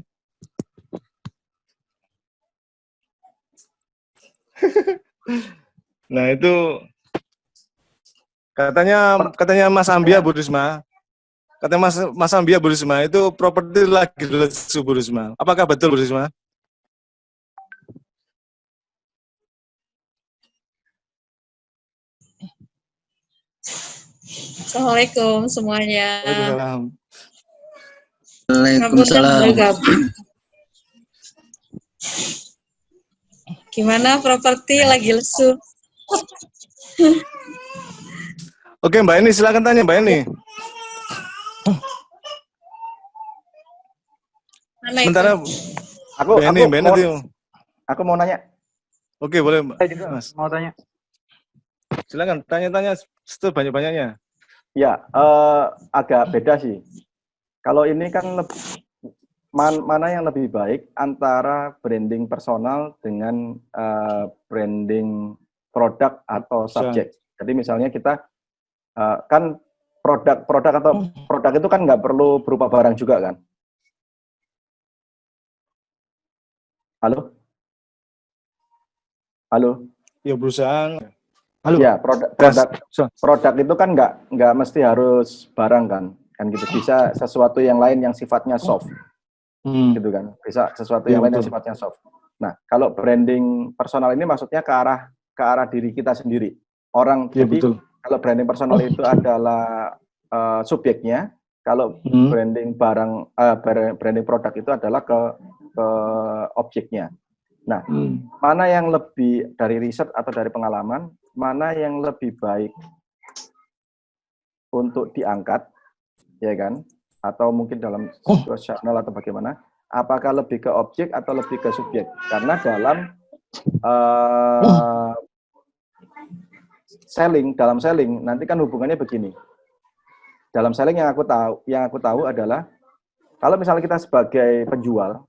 Nah, itu katanya Mas Ambia Bu Risma. Katanya Mas Ambia Bu Risma itu properti lagi lesu Bu Risma. Apakah betul Bu Risma? Assalamualaikum semuanya. Waalaikumsalam. Gimana properti lagi lesu? Oke Mbak Eni, silakan tanya Mbak Eni. Mana sementara itu? Aku mau nanya. Oke, boleh Mbak. Saya juga mau tanya. Silakan tanya-tanya sebanyak-banyaknya. Ya, agak beda sih. Kalau ini kan mana yang lebih baik antara branding personal dengan branding produk atau subjek. Jadi misalnya kita kan produk itu kan nggak perlu berupa barang juga kan. Halo? Ya perusahaan. Halo. Ya produk itu kan nggak mesti harus barang kan gitu, bisa sesuatu yang lain yang sifatnya soft, gitu kan, bisa sesuatu yang lain yang sifatnya soft. Nah kalau branding personal ini maksudnya ke arah diri kita sendiri orang. Ya, jadi betul. Kalau branding personal itu adalah subjeknya, kalau branding branding produk itu adalah ke objeknya. Nah, mana yang lebih dari riset atau dari pengalaman, mana yang lebih baik untuk diangkat, ya kan? Atau mungkin dalam situasional atau bagaimana? apakah lebih ke objek atau lebih ke subjek? Karena dalam dalam selling nanti kan hubungannya begini. Dalam selling yang aku tahu adalah kalau misalnya kita sebagai penjual,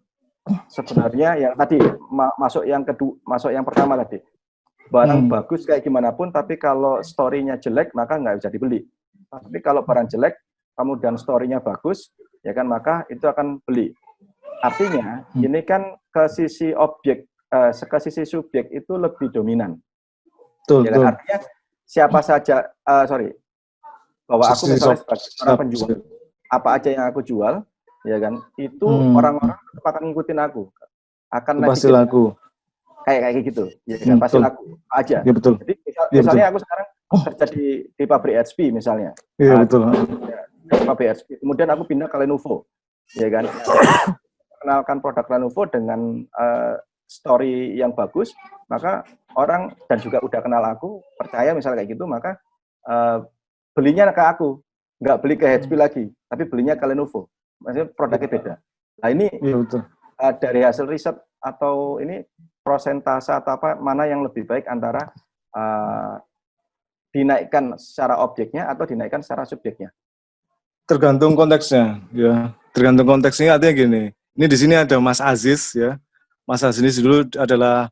sebenarnya yang tadi masuk yang pertama tadi, barang bagus kayak gimana pun, tapi kalau story-nya jelek maka nggak bisa dibeli. Tapi kalau barang jelek, kemudian story-nya bagus, ya kan, maka itu akan beli. Artinya ini kan ke sisi objek, ke sisi subjek itu lebih dominan. Betul, Ya kan? Artinya siapa saja, bahwa aku misalnya sebagai orang penjual, apa aja yang aku jual, ya kan, itu orang-orang tetap akan ngikutin aku, akan pasti laku. Kayak gitu, ya kan, pasti laku aja. Ya, betul. Jadi misalnya aku sekarang kerja di pabrik HP misalnya. Iya, betul. Di pabrik HP. Kemudian aku pindah ke Lenovo, ya kan. Kenalkan produk Lenovo dengan story yang bagus, maka orang dan juga udah kenal aku, percaya misalnya kayak gitu, maka belinya ke aku, nggak beli ke HP lagi, tapi belinya ke Lenovo. Maksudnya produknya beda. Nah ini ya, betul. Dari hasil riset atau ini prosentase atau apa, mana yang lebih baik antara dinaikkan secara objeknya atau dinaikkan secara subjeknya? Tergantung konteksnya, ya. Tergantung konteksnya, artinya gini. Ini di sini ada Mas Aziz, ya. Mas Aziz ini dulu adalah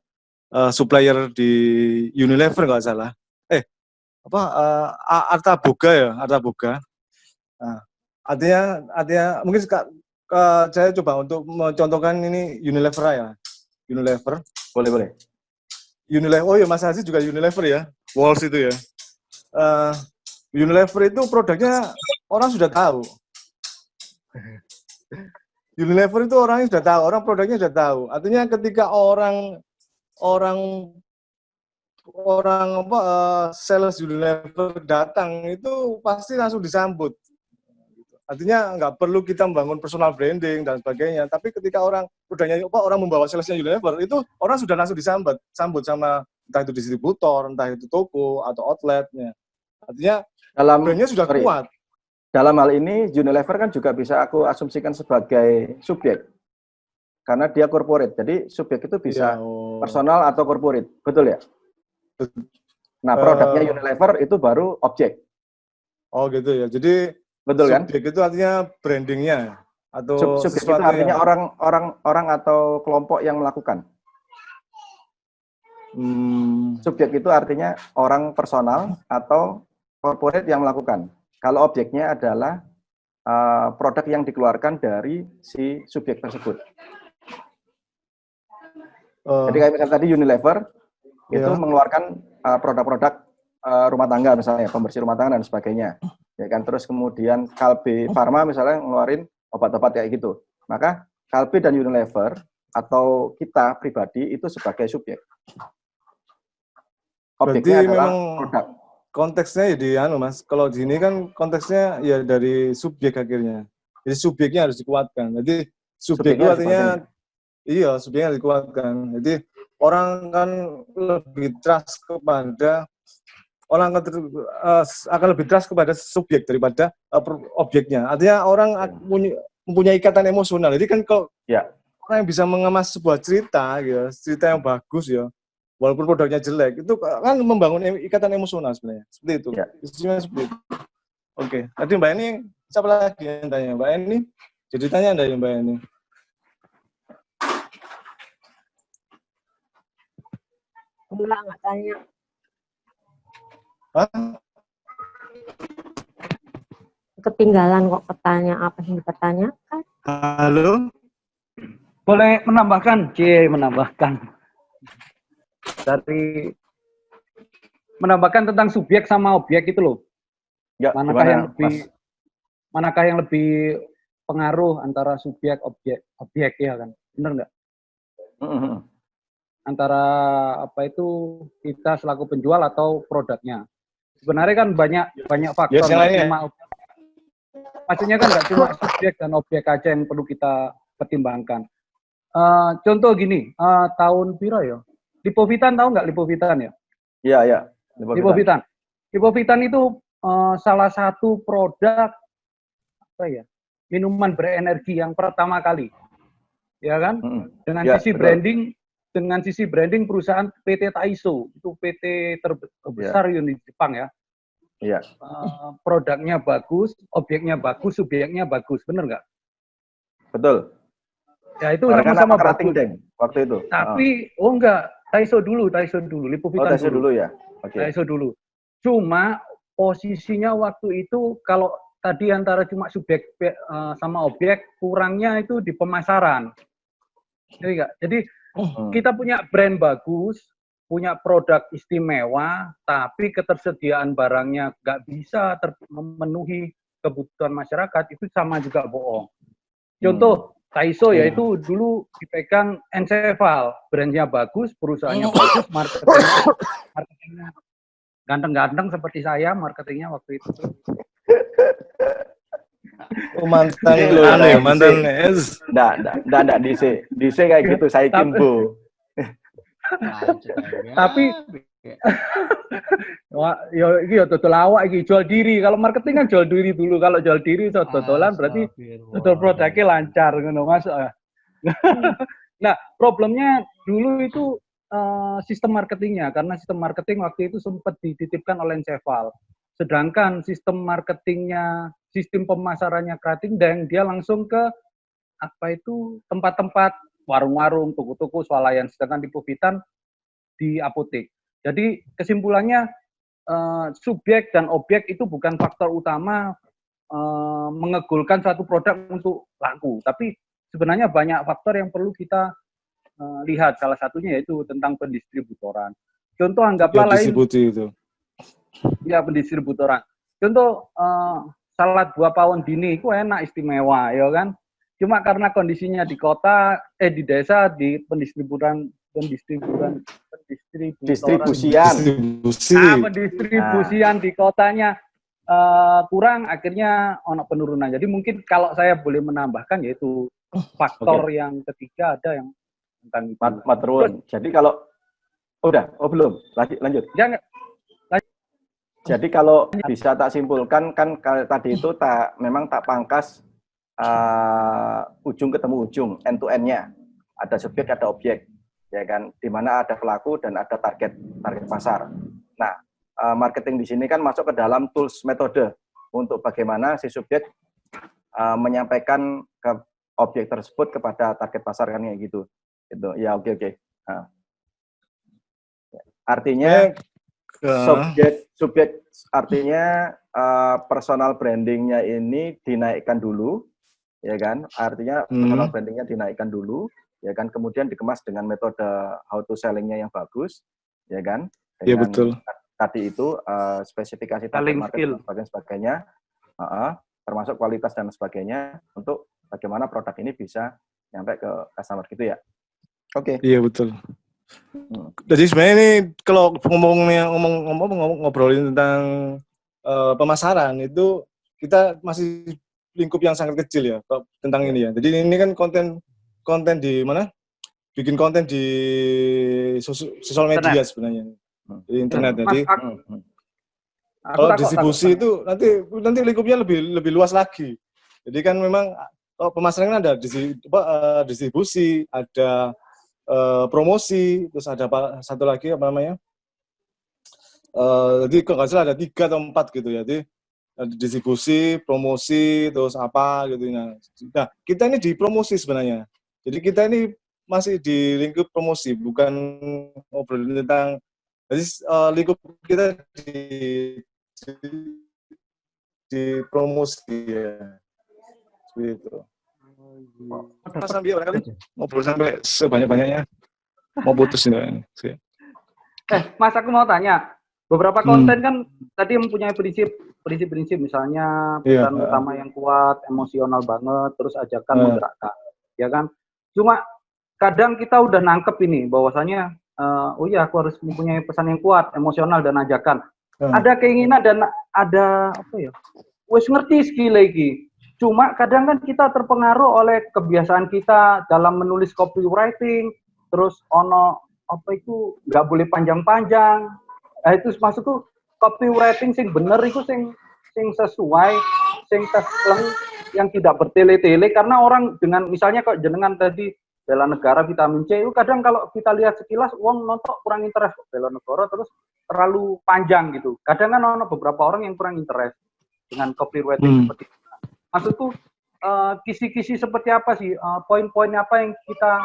supplier di Unilever nggak salah. Arta Boga ya, Arta Boga. Nah, artinya mungkin saya coba untuk mencontohkan ini Unilever ya. Unilever. Boleh. Unilever, oh ya Mas Aziz juga Unilever ya. Walls itu ya. Unilever itu produknya orang sudah tahu. Unilever itu orangnya sudah tahu, orang produknya sudah tahu. Artinya ketika orang sales Unilever datang itu pasti langsung disambut. Artinya nggak perlu kita membangun personal branding dan sebagainya. Tapi ketika orang membawa salesnya Unilever, itu orang sudah langsung sambut sama entah itu distributor, entah itu toko atau outletnya. Artinya brandnya sudah kuat. Dalam hal ini Unilever kan juga bisa aku asumsikan sebagai subjek, karena dia corporate. Jadi subjek itu bisa personal atau corporate, betul ya? Nah produknya Unilever itu baru objek. Oh gitu ya. Jadi betul kan? Subjek itu artinya brandingnya atau subjek itu artinya orang atau kelompok yang melakukan. Subjek itu artinya orang personal atau corporate yang melakukan. Kalau objeknya adalah produk yang dikeluarkan dari si subjek tersebut. Jadi kayak misalnya tadi Unilever itu mengeluarkan produk-produk rumah tangga misalnya, pembersih rumah tangga dan sebagainya. Ya kan, terus kemudian Kalbe Pharma misalnya ngeluarin obat-obat kayak gitu. Maka Kalbe dan Unilever atau kita pribadi itu sebagai subjek. Objeknya adalah produk. Konteksnya ya Mas. Kalau di sini kan konteksnya ya dari subjek akhirnya. Jadi subjeknya harus dikuatkan. Jadi subjek itu artinya subjeknya harus dikuatkan. Jadi orang kan lebih trust kepada akan lebih trust kepada subjek daripada objeknya. Artinya orang mempunyai ikatan emosional. Jadi kan kalau orang yang bisa mengemas sebuah cerita, ya, cerita yang bagus ya, walaupun produknya jelek, itu kan membangun ikatan emosional sebenarnya. Seperti itu. Isinya seperti itu. Oke. Tadi Mbak Eni, siapa lagi yang tanya? Mbak Eni, jadi tanya Anda ya Mbak Eni. Nggak tanya. Hah? Ketinggalan kok pertanyaan apa yang dipertanyakan. Halo? Boleh menambahkan? Menambahkan tentang subjek sama objek itu loh. Ya, manakah yang lebih pengaruh antara subjek objek ya kan? Benar nggak? Antara kita selaku penjual atau produknya. Sebenarnya kan banyak faktor. Maksudnya kan nggak cuma subjek dan objek aja yang perlu kita pertimbangkan. Contoh gini, tahun piro ya? Lipovitan, tahu nggak Lipovitan ya? Iya. Lipovitan itu salah satu produk minuman berenergi yang pertama kali ya kan? Dengan Ya, sisi betul. branding perusahaan PT Taiso, itu PT terbesar di Jepang ya. Iya. Produknya bagus, objeknya bagus, subjeknya bagus, bener nggak? Betul. Ya itu Karena sama-sama apa kerating bagus. deng waktu itu. Tapi enggak, Taiso dulu, Lipovitan Taiso dulu ya. Oke. Taiso dulu. Cuma posisinya waktu itu kalau tadi antara cuma subjek sama objek, kurangnya itu di pemasaran. Jadi kita punya brand bagus, punya produk istimewa, tapi ketersediaan barangnya nggak bisa memenuhi kebutuhan masyarakat, itu sama juga bohong. Contoh, Taiso yaitu dulu dipegang Enceval, brandnya bagus, perusahaannya bagus, marketingnya ganteng-ganteng seperti saya, marketingnya waktu itu. Mantan aneh, mantan es. Nggak, DC kayak gitu, saya kimbo. Tapi wah, iki ya dodol awak iki, jual diri. Kalau marketing kan jual diri dulu. Kalau jual diri iso dodolan berarti dodol produknya lancar ngono masuk. Nah, problemnya dulu itu sistem marketingnya, karena sistem marketing waktu itu sempat dititipkan oleh Enceval. Sedangkan sistem marketingnya, sistem pemasarannya Krating Deng, dia langsung ke tempat-tempat warung-warung, toko-toko, swalayan. Sedangkan Lipovitan di apotek. Jadi kesimpulannya subjek dan objek itu bukan faktor utama mengegulkan suatu produk untuk laku. Tapi sebenarnya banyak faktor yang perlu kita lihat. Salah satunya yaitu tentang pendistributoran. Contoh anggaplah distribusi itu. Ya, pendistributoran. Contoh salad buah pawon dini itu enak, istimewa, ya kan? Cuma karena kondisinya di kota, di desa, di pendistribusian di kotanya kurang, akhirnya ono penurunan. Jadi mungkin kalau saya boleh menambahkan yaitu faktor yang ketiga ada yang tentang itu. Matrun. Jadi kalau belum lanjut. Jangan. Jadi kalau bisa tak simpulkan kan tadi itu memang tak pangkas ujung ketemu ujung, end to end-nya. Ada subjek, ada objek, ya kan? Di mana ada pelaku dan ada target pasar. Nah, marketing di sini kan masuk ke dalam tools metode untuk bagaimana si subjek menyampaikan ke objek tersebut kepada target pasar kan kayak gitu. Gitu. Ya, oke. Nah. Artinya subjek artinya personal brandingnya ini dinaikkan dulu, ya kan? Artinya personal brandingnya dinaikkan dulu, ya kan? Kemudian dikemas dengan metode how to selling-nya yang bagus, ya kan? Iya, betul. Tadi itu spesifikasi target market dan sebagainya, termasuk kualitas dan sebagainya untuk bagaimana produk ini bisa nyampe ke customer gitu ya. Oke. Iya, betul. Jadi sebenarnya ini kalau ngobrolin tentang pemasaran itu kita masih lingkup yang sangat kecil ya tentang ini ya. Jadi ini kan konten di mana? Bikin konten di sosial media sebenarnya di internet. Jadi kalau distribusi itu nanti lingkupnya lebih luas lagi. Jadi kan memang pemasaran ada distribusi, ada promosi, terus ada satu lagi apa namanya? Jadi kalau nggak salah ada 3 atau 4 gitu ya. Jadi distribusi, promosi, terus apa gitu. Nah, kita ini di promosi sebenarnya. Jadi kita ini masih di lingkup promosi, bukan ngobrolin tentang. Jadi lingkup kita di promosi ya. Seperti itu. Sampai barangkali ngobrol sampai sebanyak-banyaknya mau putus ini. Mas, aku mau tanya. Beberapa konten kan tadi mempunyai prinsip-prinsip misalnya pesan utama yang kuat, emosional banget, terus ajakan menggerakkan, ya kan? Cuma kadang kita udah nangkep ini bahwasanya aku harus mempunyai pesan yang kuat, emosional dan ajakan. Ada keinginan dan ada wes ngerti skill lagi. Cuma kadang kan kita terpengaruh oleh kebiasaan kita dalam menulis copywriting, terus nggak boleh panjang-panjang. Nah, itu maksud tuh copywriting sing bener itu sing sesuai, sing yang tidak bertele-tele, karena orang dengan misalnya kok jenengan tadi bela negara vitamin C itu kadang kalau kita lihat sekilas wong nonton kurang interest bela negara terus terlalu panjang gitu. Kadang kan ada beberapa orang yang kurang interest dengan copywriting seperti itu. Maksudku kisi-kisi seperti apa sih, poin-poin apa yang kita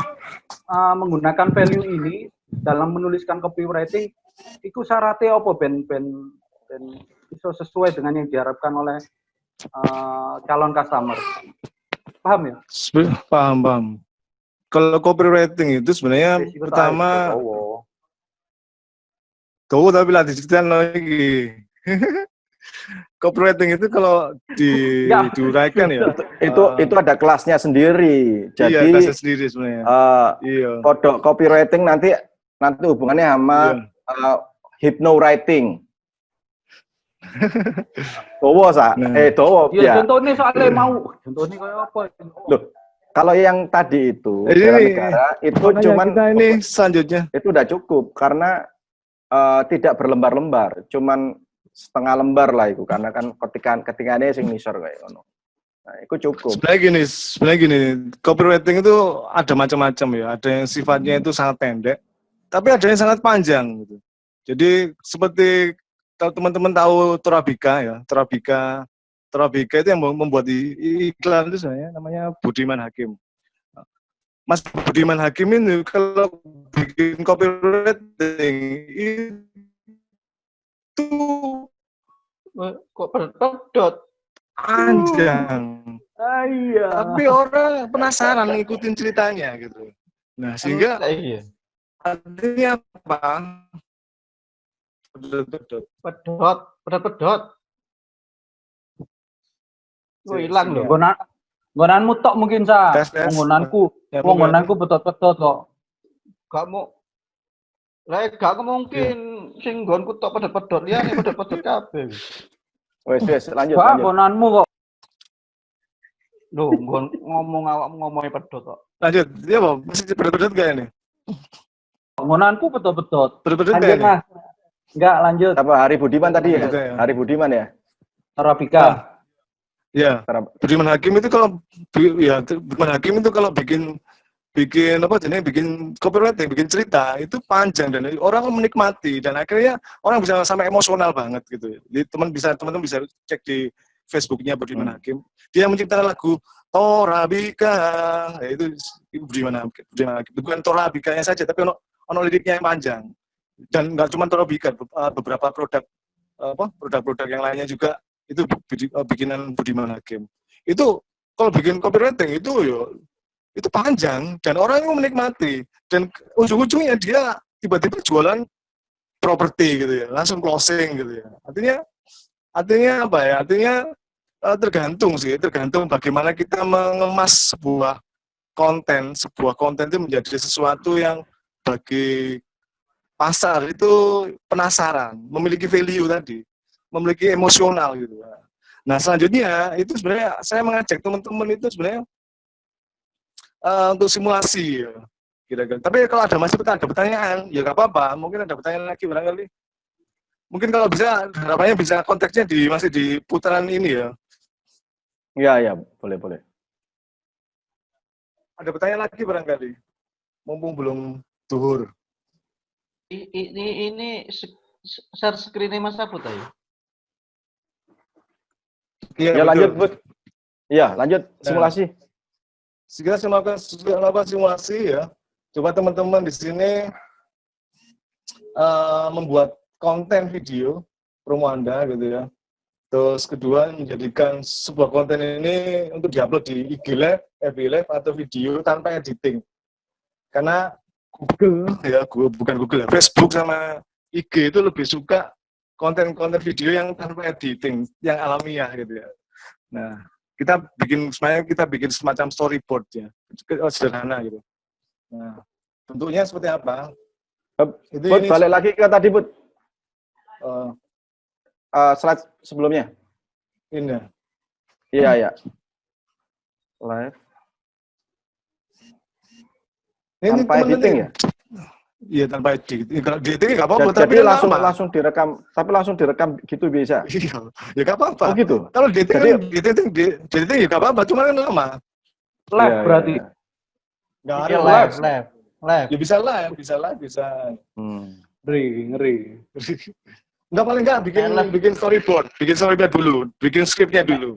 menggunakan value ini dalam menuliskan copywriting itu syaratnya apa ben bisa sesuai dengan yang diharapkan oleh calon customer. Paham ya? Paham. Kalau copywriting itu sebenarnya pertama Gowo tapi lah diceritain lagi. Copywriting itu kalau diuraikan ya. Itu ada kelasnya sendiri. Jadi iya, kelasnya sendiri sebenarnya. Iya. Kodok copywriting nanti hubungannya sama hypnowriting. Dowo dowo ya. Contohnya soalnya contohnya kayak apa? Loh, kalau yang tadi itu bela negara itu cuman ini selanjutnya itu udah cukup karena tidak berlembar-lembar, cuman setengah lembar lah itu karena kan ketikane sing nisor kayak ngono. Nah, itu cukup. Sebenarnya gini, copywriting itu ada macam-macam ya. Ada yang sifatnya itu sangat pendek, tapi ada yang sangat panjang gitu. Jadi seperti kalau teman-teman tahu Torabika ya, Torabika itu yang membuat iklan itu sebenarnya namanya Budiman Hakim. Mas Budiman Hakim ini kalau bikin copywriting itu kok pedot panjang. Iya. Tapi orang penasaran ngikutin ceritanya gitu. Nah, sehingga artinya apa? Pedot. Oh, hilang loh. Nggonanmu tok mungkin sa. Nggonanku pedot-pedot kok. Kamu gak mungkin sing nggonku tok pedot-pedot liyane pedot-pedot kabeh. Wes lanjut. Pak, nggonanmu kok. Loh, ngomong awakmu ngomongnya pedot kok. Lanjut. Iya, Bang. Masih pedot-pedot gak ini? Nggonanku pedot-pedot. Pedot-pedot gak ini? Enggak, lanjut. Apa Hari Budiman tadi ya? Hari Budiman ya? Torabika. Ya, Budiman Hakim itu kalau bikin apa jenis bikin copywriting, bikin cerita itu panjang dan orang menikmati dan akhirnya orang bisa sampai emosional banget gitu. Jadi teman-teman bisa cek di Facebooknya Budiman Hakim. Dia menciptakan lagu Torabika, itu Budiman Hakim. Bukan Torabikanya saja, tapi ono liriknya yang panjang. Dan nggak cuma Torabika, beberapa produk-produk yang lainnya juga itu bikinan Budiman Hakim. Itu kalau bikin copywriting itu panjang dan orang yang menikmati dan ujung-ujungnya dia tiba-tiba jualan properti gitu ya, langsung closing gitu ya. Artinya apa ya? Artinya tergantung bagaimana kita mengemas sebuah konten itu menjadi sesuatu yang bagi pasar itu penasaran, memiliki value tadi, memiliki emosional gitu. Nah, selanjutnya itu sebenarnya saya mengajak teman-teman itu sebenarnya untuk simulasi ya, kira-kira. Tapi kalau ada pertanyaan, ya nggak apa-apa. Mungkin ada pertanyaan lagi barangkali. Mungkin kalau bisa, harapannya bisa konteksnya masih di putaran ini ya. Iya, boleh. Ada pertanyaan lagi barangkali. Mumpung belum zuhur. Ini share screen-nya Mas Abud ayo. Ya lanjut, Bud. Iya, lanjut simulasi. Segera melakukan simulasi ya. Coba teman-teman di sini membuat konten video promo Anda gitu ya. Terus kedua menjadikan sebuah konten ini untuk diupload di IG Live, FB Live atau video tanpa editing. Karena bukan Google, Facebook sama IG itu lebih suka konten-konten video yang tanpa editing, yang alamiah gitu ya. Nah, kita bikin semacam storyboard ya, sederhana gitu. Nah, bentuknya seperti apa? Bud, balik lagi ke tadi, Bud. Slide sebelumnya. Ini. Iya. Live. Ini tanpa editing ya? Iya, tanpa editing. Kalau editing nggak apa-apa. Jadi langsung direkam, tapi langsung direkam gitu bisa? Iya, ya nggak apa-apa. Oh gitu? Kalau editing ya nggak apa-apa, cuma kan lama. Live berarti. Nggak Iya, harus. live. Ya bisa live, bisa. Ngeri. Enggak, paling enggak bikin storyboard dulu, bikin skripnya dulu.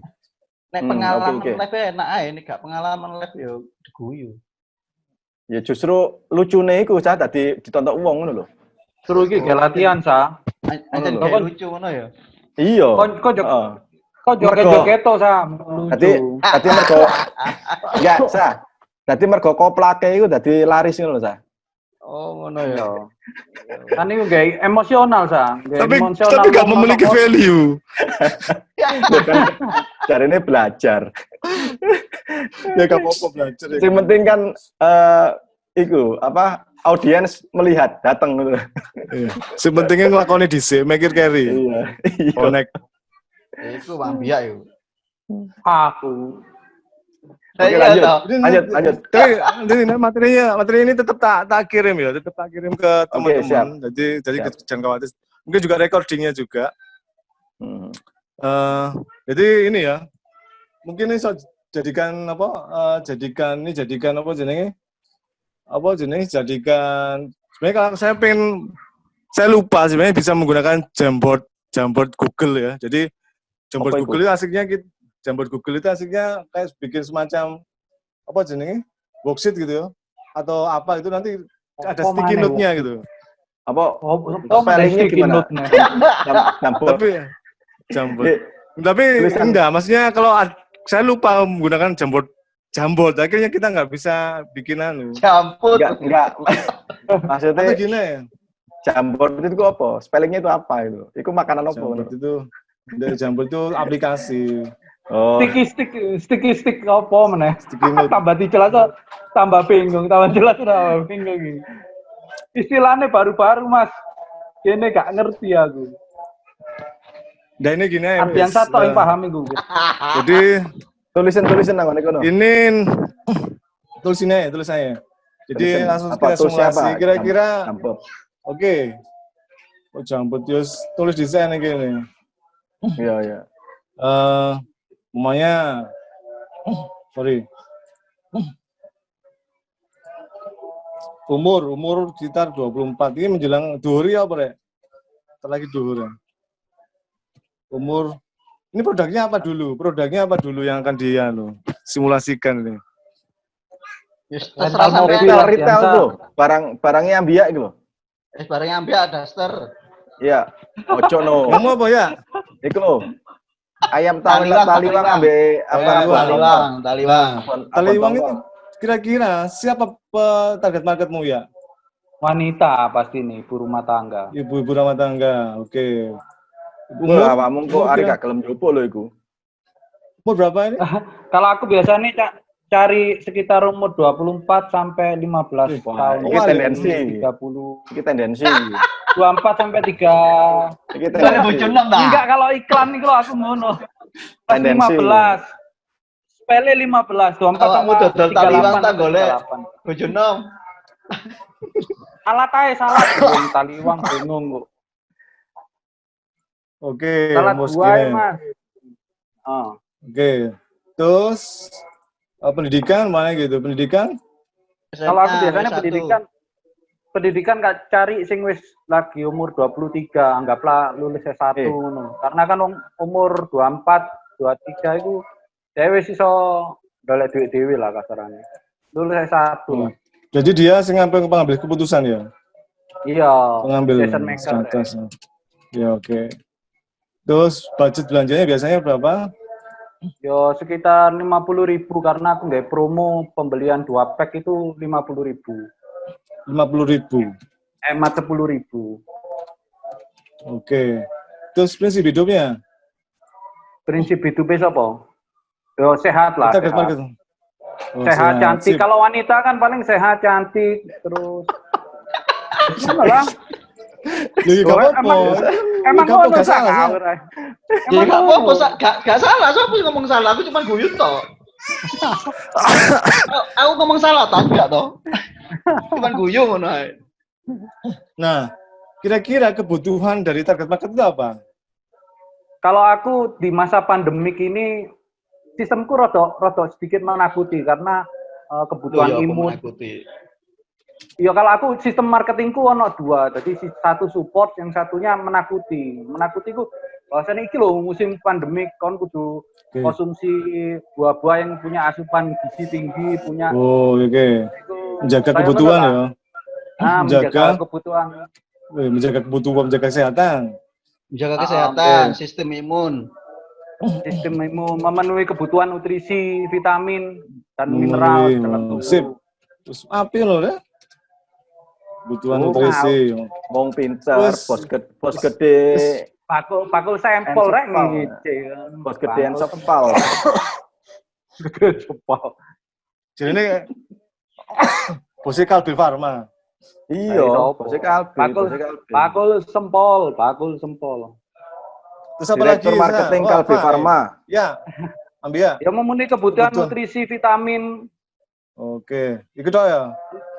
Nek pengalaman oke. live enak ae, nek gak pengalaman live yo diguyu. Ya justru lucune iku Cah tadi ditonton wong ngono lho. Seru iki kayak latihan, Sa. Ancen lho. kayak lucu ngono ya. Iya. Kok joget-joget to, Sa. Tadi Lucu. mergo enggak, Sa. Dadi mergo koplake iku dadi laris ngono lho, Sa. Oh, ngono ya. Kan itu kayak emosional, Sa. Tapi nggak memiliki value. Dari ini belajar. Ya nggak apa-apa belajar. Yang penting kan audiens melihat datang gitu. Iya. Sepentingnya ngelakoni dhisik, make it carry. Iya. Connect. Iku Bang Biak yo. Aku. Oke, lanjut. Tapi materi ini tetap tak kirim ya, tetap tak kirim ke teman-teman. Jadi jangan khawatir. Mungkin juga recordingnya juga. Jadi ini ya, mungkin ini jadikan sebenarnya kalau saya lupa sebenarnya bisa menggunakan Jamboard Google ya. Jadi Jamboard Google itu asiknya kayak bikin semacam worksheet gitu ya, atau apa itu nanti ada sticky note-nya gitu. Spellingnya gimana? Tapi enggak, maksudnya kalau saya lupa menggunakan Jamboard, akhirnya kita nggak bisa bikin Jamboard. Enggak. Maksudnya gini ya. Jamboard itu apa? Spellingnya itu apa itu? Itu makanan apa? Jamboard itu aplikasi. Oh. Sticky stick apa meneh? Tambah dijelas tambah bingung. Istilahnya baru-baru, Mas. Kene gak ngerti aku. Nah ini gini ya. Artian satu yang paham itu. Jadi tulisan nang kono. Ini tulisannya. Jadi langsung kita simulasi kira-kira. Oke. Oh, Jamboard tulis desain gini. Iya. Umumnya umur sekitar 24, ini menjelang duhur ya, Bre? Terlagi duhur ya. Ini produknya apa dulu yang akan simulasikan ini? Terserah retail tuh, barangnya Ambiak gitu. Barangnya Ambiak daster. Iya, ojo no. Kamu apa ya? Iku ayam taliwang ambe taliwang itu kira-kira siapa target marketmu ya? Wanita pasti nih, ibu rumah tangga. Ibu-ibu rumah tangga, oke. Umur awakmu kok arek gak gelem jopo lho iku. Umur berapa ini? Kalau aku biasanya cari sekitar umur 24 sampai 15 tahun. Ini tendensi. 30. Ini tendensi. 24 sampai 3. Ini tendensi. Enggak, kalau iklan itu aku ngono. Pas 15. Spele 15, 24 sama 38. Bojo nom. Salah tae salah. Taliwang bingung kok. Oke, salah umur dua ya, segini. Mas. Oke. Terus pendidikan mana gitu? Pendidikan? Kalau aku biasanya pendidikan gak cari sing wis lagi umur 23, anggaplah lulus S1 ngono. Karena kan umur 24, 23 itu dhewe iso golek duit dhewe lah kasarannya. Lulus S1 lah. Jadi dia sing pengambil keputusan ya? Iya, pengambil decision maker. Ya, oke. Terus budget belanjanya biasanya berapa? Yo sekitar 50.000 karena aku nggak promo pembelian 2 pack itu 50.000. 50.000. Hemat 10.000. Oke. Terus prinsip hidupnya? Prinsip hidupnya apa? Yo sehat lah. Sehat cantik. Sip. Kalau wanita kan paling sehat cantik terus. Gimana lah? Emang kok gak salah? Emang apa gak salah, siapa yang ngomong salah? Aku cuma guyu toh. Aku ngomong salah toh, enggak toh? Cuma guyu ngono ae. Nah, kira-kira kebutuhan dari target market itu apa? Kalau aku di masa pandemik ini sistemku rada sedikit menakuti karena kebutuhan imun. Iya, kalau aku sistem marketingku ono 2. Jadi satu support, yang satunya menakuti. Menakutiku bahwasanya iki lho musim pandemik kon kudu konsumsi buah-buah yang punya asupan gizi tinggi, punya menjaga kebutuhan ya. Menjaga kebutuhan. Menjaga kebutuhan, menjaga kesehatan. Menjaga kesehatan, sistem imun. Sistem imun, memenuhi kebutuhan nutrisi, vitamin dan mineral dalam tubuh. Sip. Terus api loh ya. Kebutuhan nutrisi. Wong pinter, bos gede. Pakul sampel rek ngece. Bos gedean sepal. Gede sepal. Jadi ini bosnya Kalbi Pharma. Iya, bosnya Kalbi. Pakul sempol. Terus apa lagi? Direktur marketing Kalbi Pharma. Ya, Ambia. Ya memenuhi kebutuhan nutrisi, vitamin. Oke, ikut dong ya.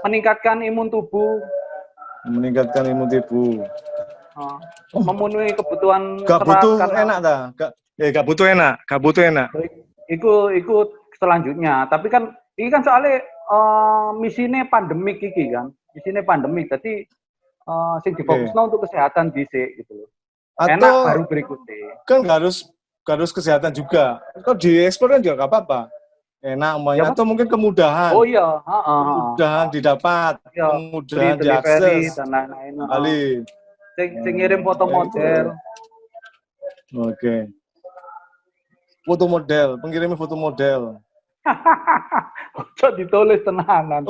Meningkatkan imun tubuh. Memenuhi kebutuhan gak serat. Butuh enak dah. Gak butuh enak. Ikut selanjutnya. Tapi kan ini kan soalnya misinya pandemik iki kan. Misinya pandemik. Jadi sing difokusno untuk kesehatan dhisik gitu loh. Atau enak baru berikutnya. Kan harus kesehatan juga. Kalau diekspor kan juga gak apa-apa. Enak namanya, atau mungkin kemudahan. Oh iya, kemudahan didapat, ya, kemudahan diakses. Dan lain-lain. Kali. Sing ngirim foto model. Oke. Foto model, pengirimnya foto model. Kok ditulis tenanan.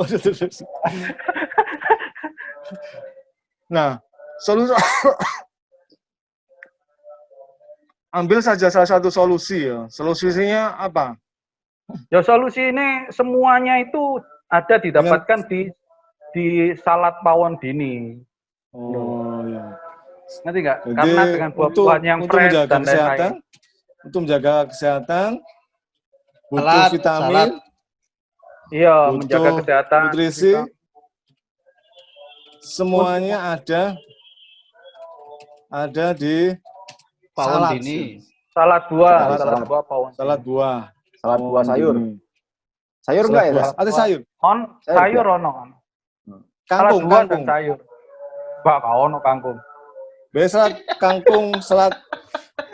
Nah, solusi ambil saja salah satu solusi ya. Solusinya apa? Ya solusi ini semuanya itu ada didapatkan di salad pawon dini. Oh ya. Ngerti nggak? Karena dengan buah-buahan yang fresh dan lain-lain. Untuk menjaga kesehatan, butuh vitamin. Iya, menjaga kesehatan. Nutrisi. Semuanya ada di pawon salad dini. Salad buah pawon. Salad buah. Salad buah sayur. Sayur enggak ya? Ada sayur. Sayur ono. Kangkung. Sayur. Mbak ono kangkung. Biasa kangkung, salad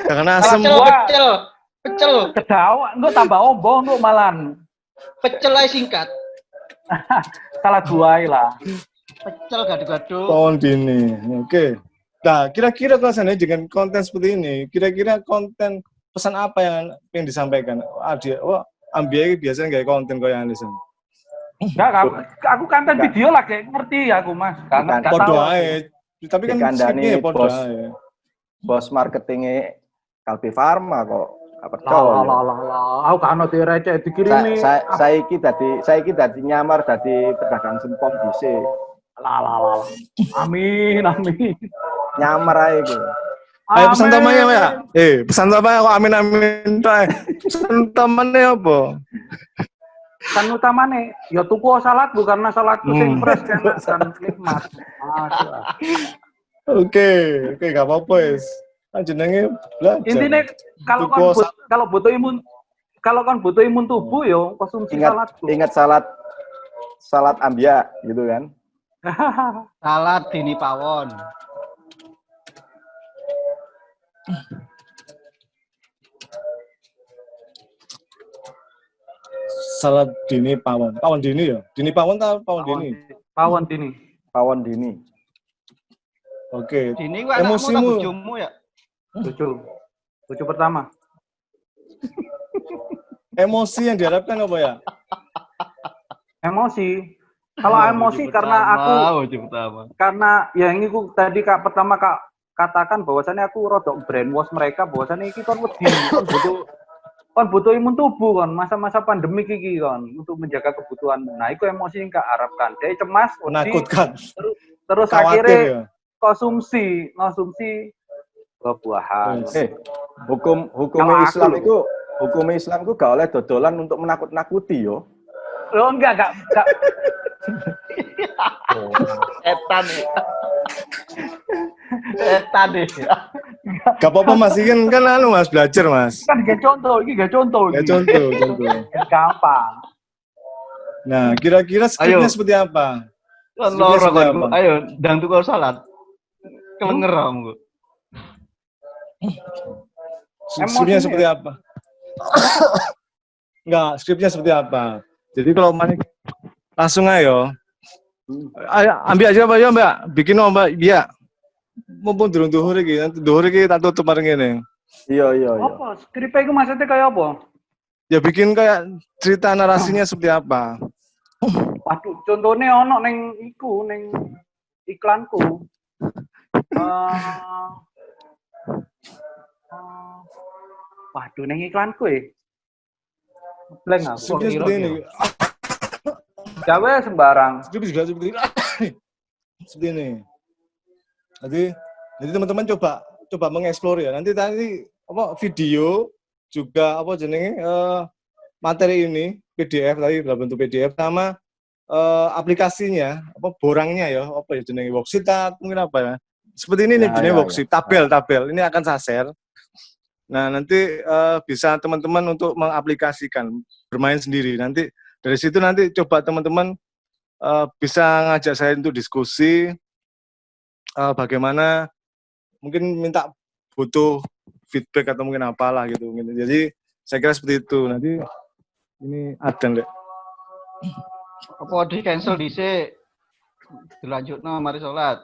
dengan asem. Pecel. Kedawa, engko tambah ombo engko malan. Pecel ae singkat. Salad buah lah. Pecel gado-gado. Pawon dini. Oke. Nah, kira-kira kalau seandainya dengan konten seperti ini, kira-kira konten pesan apa yang disampaikan? Ambia biasanya nggak konten kau yang listen. Enggak, aku konten video lah kayak ngerti aku Mas. Podo ae. Tapi kan dikandani podo ae. Bos marketingnya Kalbi Pharma kok. Aku kan ono receh dikirimi. Saiki dadi nyamar dadi pedagang sempong dhisik. Amin. Nyamar ae ku. Ayo pesan tamanya ya. Pesan tamanya kok amin toh. Pesan tamanya apa? Pesan utamane ya tuku salad karena saladku sing fresh dan nikmat. Oke, gak apa-apa wis. Jenenge belajar. Intinya kalau butuh imun tubuh yo konsumsi salad. Ingat salad Ambia gitu kan. Salad dini pawon. Salad dini pawon. Pawon dini ya? Dini pawon atau pawon dini? Pawon dini. Oke. Dini ku anakmu bojomu ya? Bojo pertama. Emosi yang diharapkan apa ya? Emosi. Kalau emosi karena aku karena ya ini ku tadi pertama katakan bahwasannya aku rodok brainwash mereka bahwasannya iki kon wedi kon butuh imun tubuh kan masa-masa pandemi iki kan untuk menjaga kebutuhanmu. Nah, itu emosi yang harapkan. Dia cemas, menakutkan. Terus akhirnya konsumsi buah-buahan. Hukum Islam itu gak oleh dodolan untuk menakut-nakuti yo. Oh enggak. Setan nih. Gak apa-apa Mas, ini kan Mas belajar Mas. Kan gak contoh. Contoh. Gampang. Nah, kira-kira skripnya seperti apa? Loro kan, ayo, ndang tukul salat. Kelenger kamu. Skripnya seperti apa? Enggak, skripnya seperti apa? Jadi kalau manik langsung ayo. Ayo, ambil aja Mbak, ya Mbak. Bikin Mbak, iya. Mumpung durung duhur iki, nanti duhur iki tak tutup bareng ngene. Iya. Apa? Skripnya itu maksudnya kayak apa? Ya bikin kayak cerita narasinya seperti apa. Waduh, contohnya ono neng iku, neng iklanku. Waduh, neng iklanku blank aku. Skripnya seperti ini. Jawa sembarang. Skrip juga seperti ini. Seperti ini. Jadi teman-teman coba mengeksplor ya. Nanti apa video juga apa jenenge materi ini PDF tadi dalam bentuk PDF sama aplikasinya apa borangnya ya apa ya jenenge worksheet mungkin apa ya. Seperti ini nih jenenge worksheet, tabel. Ini akan saya share. Nah, nanti bisa teman-teman untuk mengaplikasikan, bermain sendiri. Nanti dari situ nanti coba teman-teman bisa ngajak saya untuk diskusi bagaimana mungkin minta butuh feedback atau mungkin apalah gitu mungkin. Jadi saya kira seperti itu. Nanti ini ada enggak? Apa di cancel dhisik? Dilanjutno mari salat.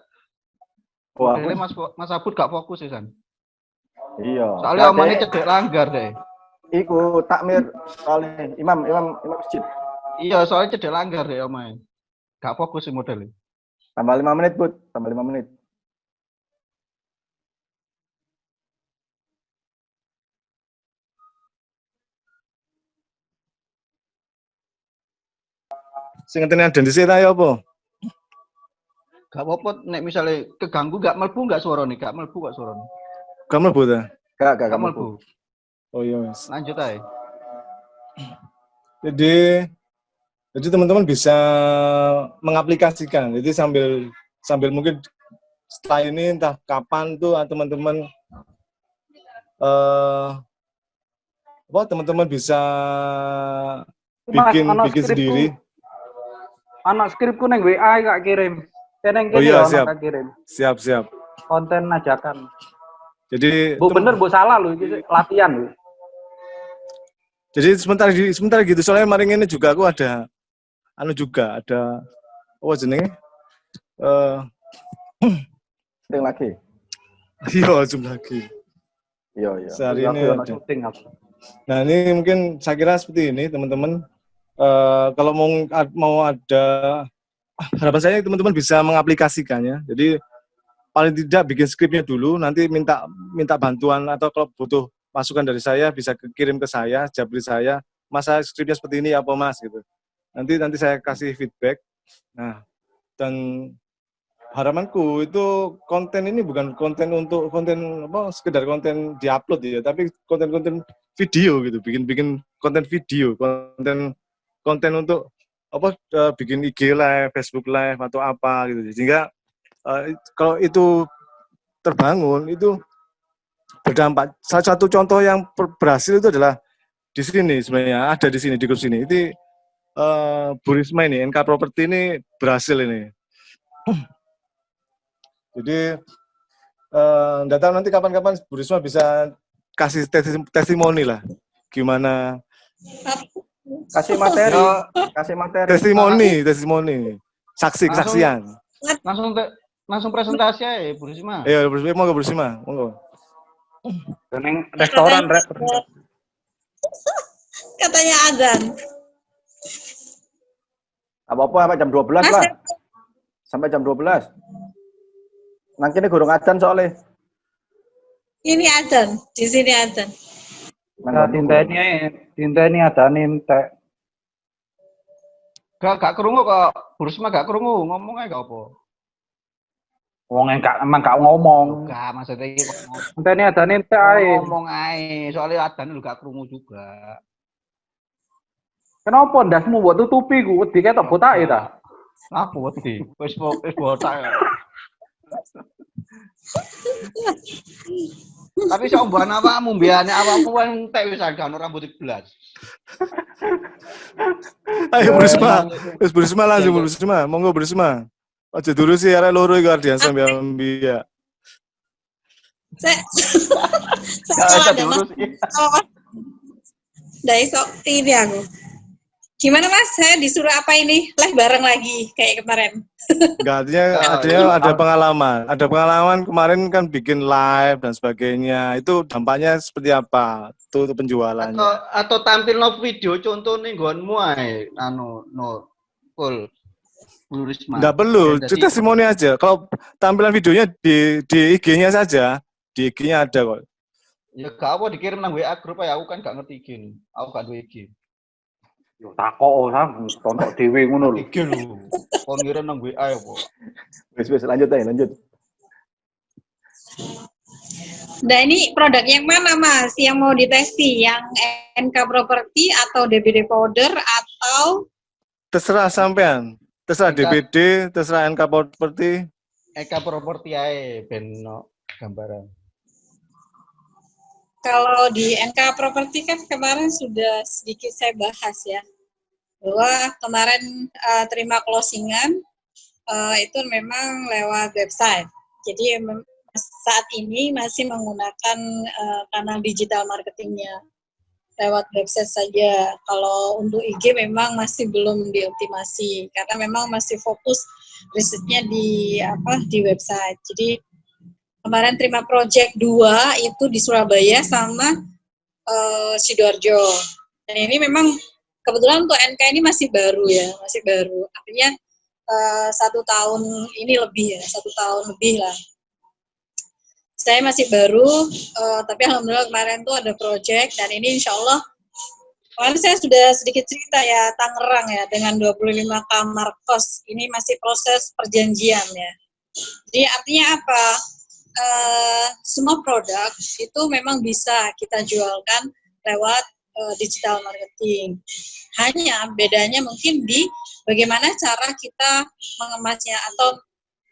Wah, Modele Mas Abud gak fokus ya, San. iya. Soalnya omane cedek langgar deh. Iku takmir soalnya imam masjid. Iya, soalnya cedek langgar deh omane. Gak fokus sih modelnya. Tambah 5 menit, Bud. Tambah 5 menit. Sing ngenteni ada di sini ayo apa? Gak apa-apa nek misalnya keganggu gak melbu gak suarane, gak melbu gak suarane. Kamu mlebu ta? Gak Melbu. Oh iya, Mas. Lanjut aja. Jadi teman-teman bisa mengaplikasikan. Jadi sambil mungkin setelah ini entah kapan tuh teman-teman teman-teman bisa bikin sendiri. Anak skripku neng WA gak kirim. Neng Oh iya, siap. kirim. Siap. Konten ajakan. Jadi Bu bener, bu salah lu, itu latihan lu. Jadi sebentar gitu soalnya kemarin ini juga aku ada apa jenenge? Syuting lagi. Iya, zoom lagi. Iya. Sehari ini Aku ada. syuting aku. Nah, ini mungkin saya kira seperti ini, teman-teman. Kalau mau ada harapan saya teman-teman bisa mengaplikasikannya. Jadi paling tidak bikin skripnya dulu, nanti minta bantuan atau kalau butuh masukan dari saya bisa kirim ke saya, japri saya, Mas skripnya seperti ini apa Mas gitu. Nanti saya kasih feedback. Nah, dan harapanku itu konten ini bukan konten sekedar konten diupload ya, tapi konten video gitu, bikin konten video, konten untuk bikin IG live, Facebook live atau apa gitu. Sehingga kalau itu terbangun itu berdampak. Salah satu contoh yang berhasil itu adalah di sini sebenarnya ada di sini di kursi ini. Itu Bu Risma ini NK Property ini berhasil ini. Jadi nggak tahu nanti kapan-kapan Bu Risma bisa kasih testimoni lah gimana. Kasih materi. Testimoni. Kesaksian. Langsung presentasi aja Bu Risma. Iya, Bu Risma, monggo Bu Risma, monggo. Neng restoran, Katanya adzan. Apa-apa sampai jam 12 lah. Sampai jam 12. Nanti ini gurung adzan soalnya. Ini adzan, di sini adzan. Nah, tinta ini ada nintek. Gak kerungu kok. Bu Risma gak kerungu, ngomong aja gak apa. Wong emang gak ngomong. Gak, maksudnya ini Tinta ini ada nintek ae. ngomong aja, soalnya adzan lu gak kerungu juga. Kenapa ndasmu buat tutupi ku? Wedi ketok botake ta? Apa wedi? Wis botak ya. Tapi sok mbok awakmu mbiyane awakmu kan entek wis gak ono rambut blas. Ayo Burisma, Emang- wis Burisma langsung Ya, Burisma, monggo Burisma. Aja durusi arek loro iki ardian sampe ambia. Saya Gak kalau usah ada mas, diurus. oh, dari sok ini aku. Gimana mas? Saya disuruh apa ini? Live bareng lagi kayak kemarin. Enggak, artinya ada pengalaman. Ada pengalaman kemarin kan bikin live dan sebagainya. Itu dampaknya seperti apa? Itu penjualannya. Atau tampil no video contohnya nggonmu ae no full Risma. Enggak perlu, Ya, kita testimoni aja. Kalau tampilan videonya di IG-nya saja, di IG-nya ada kok. ya gak apa dikirim nang WA grup ya, aku kan gak ngerti IG nih. Aku gak duwe IG. Yo takok sam tontok dhewe ngono lho. IG lho. Kon ngirim nang WA ya, Po. Wes lanjut aja, lanjut. Nah ini produk yang mana mas? Yang mau ditesti? Yang NK Property atau DBD Powder atau Terserah sampean. Terserah Enggak. DBD, terserah NK Property. Eka Properti ae ben no gambaran. kalau di NK Property kan kemarin sudah sedikit saya bahas ya. Bahwa kemarin terima closingan itu memang lewat website. Jadi saat ini masih menggunakan kanal digital marketingnya lewat website saja. Kalau untuk IG memang masih belum dioptimasi karena memang masih fokus risetnya di website. Jadi kemarin terima project 2 itu di Surabaya sama Sidoarjo. Dan ini memang kebetulan untuk NK ini masih baru ya, masih baru. Artinya 1 tahun ini lebih ya, 1 tahun lebih lah. Saya masih baru, tapi alhamdulillah kemarin tuh ada project dan ini insya Allah kemarin saya sudah sedikit cerita ya Tangerang ya dengan 25 kamar kos ini masih proses perjanjian ya. Jadi artinya apa? Semua produk itu memang bisa kita jualkan lewat digital marketing. Hanya bedanya mungkin di bagaimana cara kita mengemasnya atau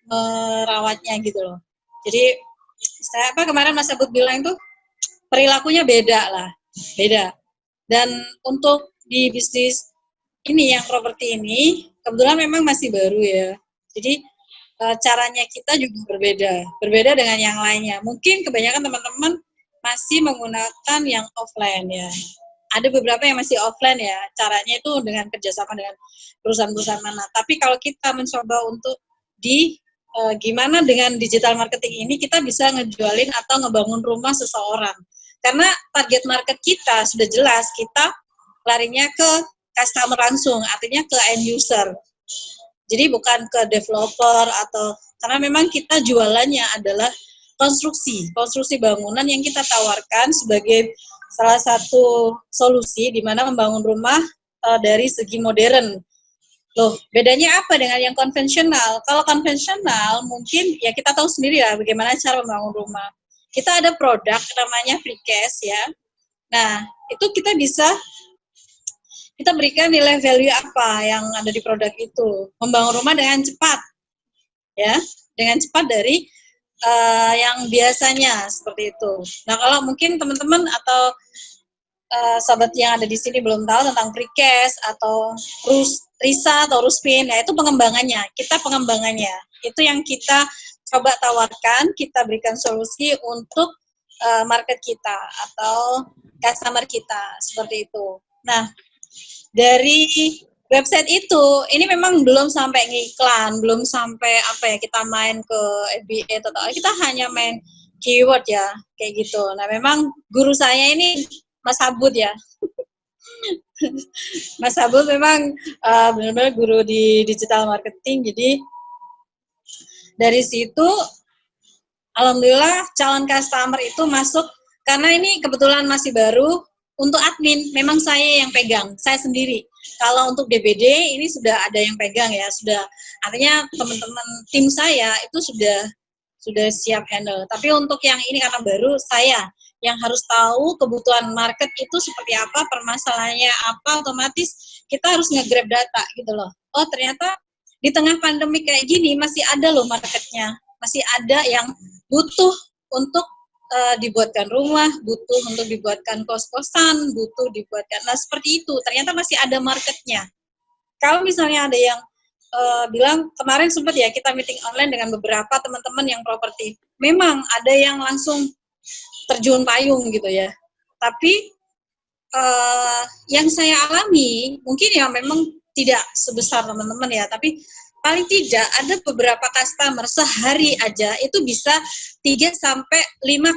merawatnya gitu loh. Jadi saya kemarin Mas Abud bilang itu perilakunya beda lah, beda. Dan untuk di bisnis ini yang properti ini kebetulan memang masih baru ya. Jadi caranya kita juga berbeda dengan yang lainnya. Mungkin kebanyakan teman-teman masih menggunakan yang offline ya. Ada beberapa yang masih offline ya. Caranya itu dengan kerjasama dengan perusahaan-perusahaan mana. Tapi kalau kita mencoba untuk gimana dengan digital marketing ini kita bisa ngejualin atau ngebangun rumah seseorang. Karena target market kita sudah jelas, kita larinya ke customer langsung, artinya ke end user. Jadi bukan ke developer atau karena memang kita jualannya adalah konstruksi bangunan yang kita tawarkan sebagai salah satu solusi di mana membangun rumah dari segi modern. Loh, bedanya apa dengan yang konvensional? Kalau konvensional mungkin ya kita tahu sendiri lah bagaimana cara membangun rumah. Kita ada produk namanya precast ya. Nah, itu kita berikan nilai value apa yang ada di produk itu. Membangun rumah dengan cepat. Ya, dengan cepat dari yang biasanya seperti itu. Nah, kalau mungkin teman-teman atau sahabat yang ada di sini belum tahu tentang precast atau RISA atau Ruspin, ya itu pengembangannya. Kita pengembangannya. Itu yang kita coba tawarkan, kita berikan solusi untuk market kita atau customer kita, seperti itu. Nah, dari website itu, ini memang belum sampai ngiklan, belum sampai kita main ke FBA atau kita hanya main keyword ya, kayak gitu. Nah, memang guru saya ini Mas Abud ya. Mas Abud memang benar-benar guru di digital marketing, jadi dari situ alhamdulillah calon customer itu masuk karena ini kebetulan masih baru. Untuk admin memang saya yang pegang, saya sendiri. Kalau untuk DBD ini sudah ada yang pegang ya, sudah artinya teman-teman tim saya itu sudah siap handle. Tapi untuk yang ini karena baru saya yang harus tahu kebutuhan market itu seperti apa, permasalahannya apa, otomatis kita harus nge-grab data gitu loh. Oh ternyata di tengah pandemi kayak gini masih ada loh marketnya, masih ada yang butuh untuk dibuatkan rumah, butuh untuk dibuatkan kos-kosan, butuh dibuatkan, nah seperti itu, ternyata masih ada marketnya. Kalau misalnya ada yang bilang, kemarin sempat ya kita meeting online dengan beberapa teman-teman yang properti, memang ada yang langsung terjun payung gitu ya, tapi yang saya alami, mungkin ya memang tidak sebesar teman-teman ya, tapi paling tidak ada beberapa customer sehari aja itu bisa 3-5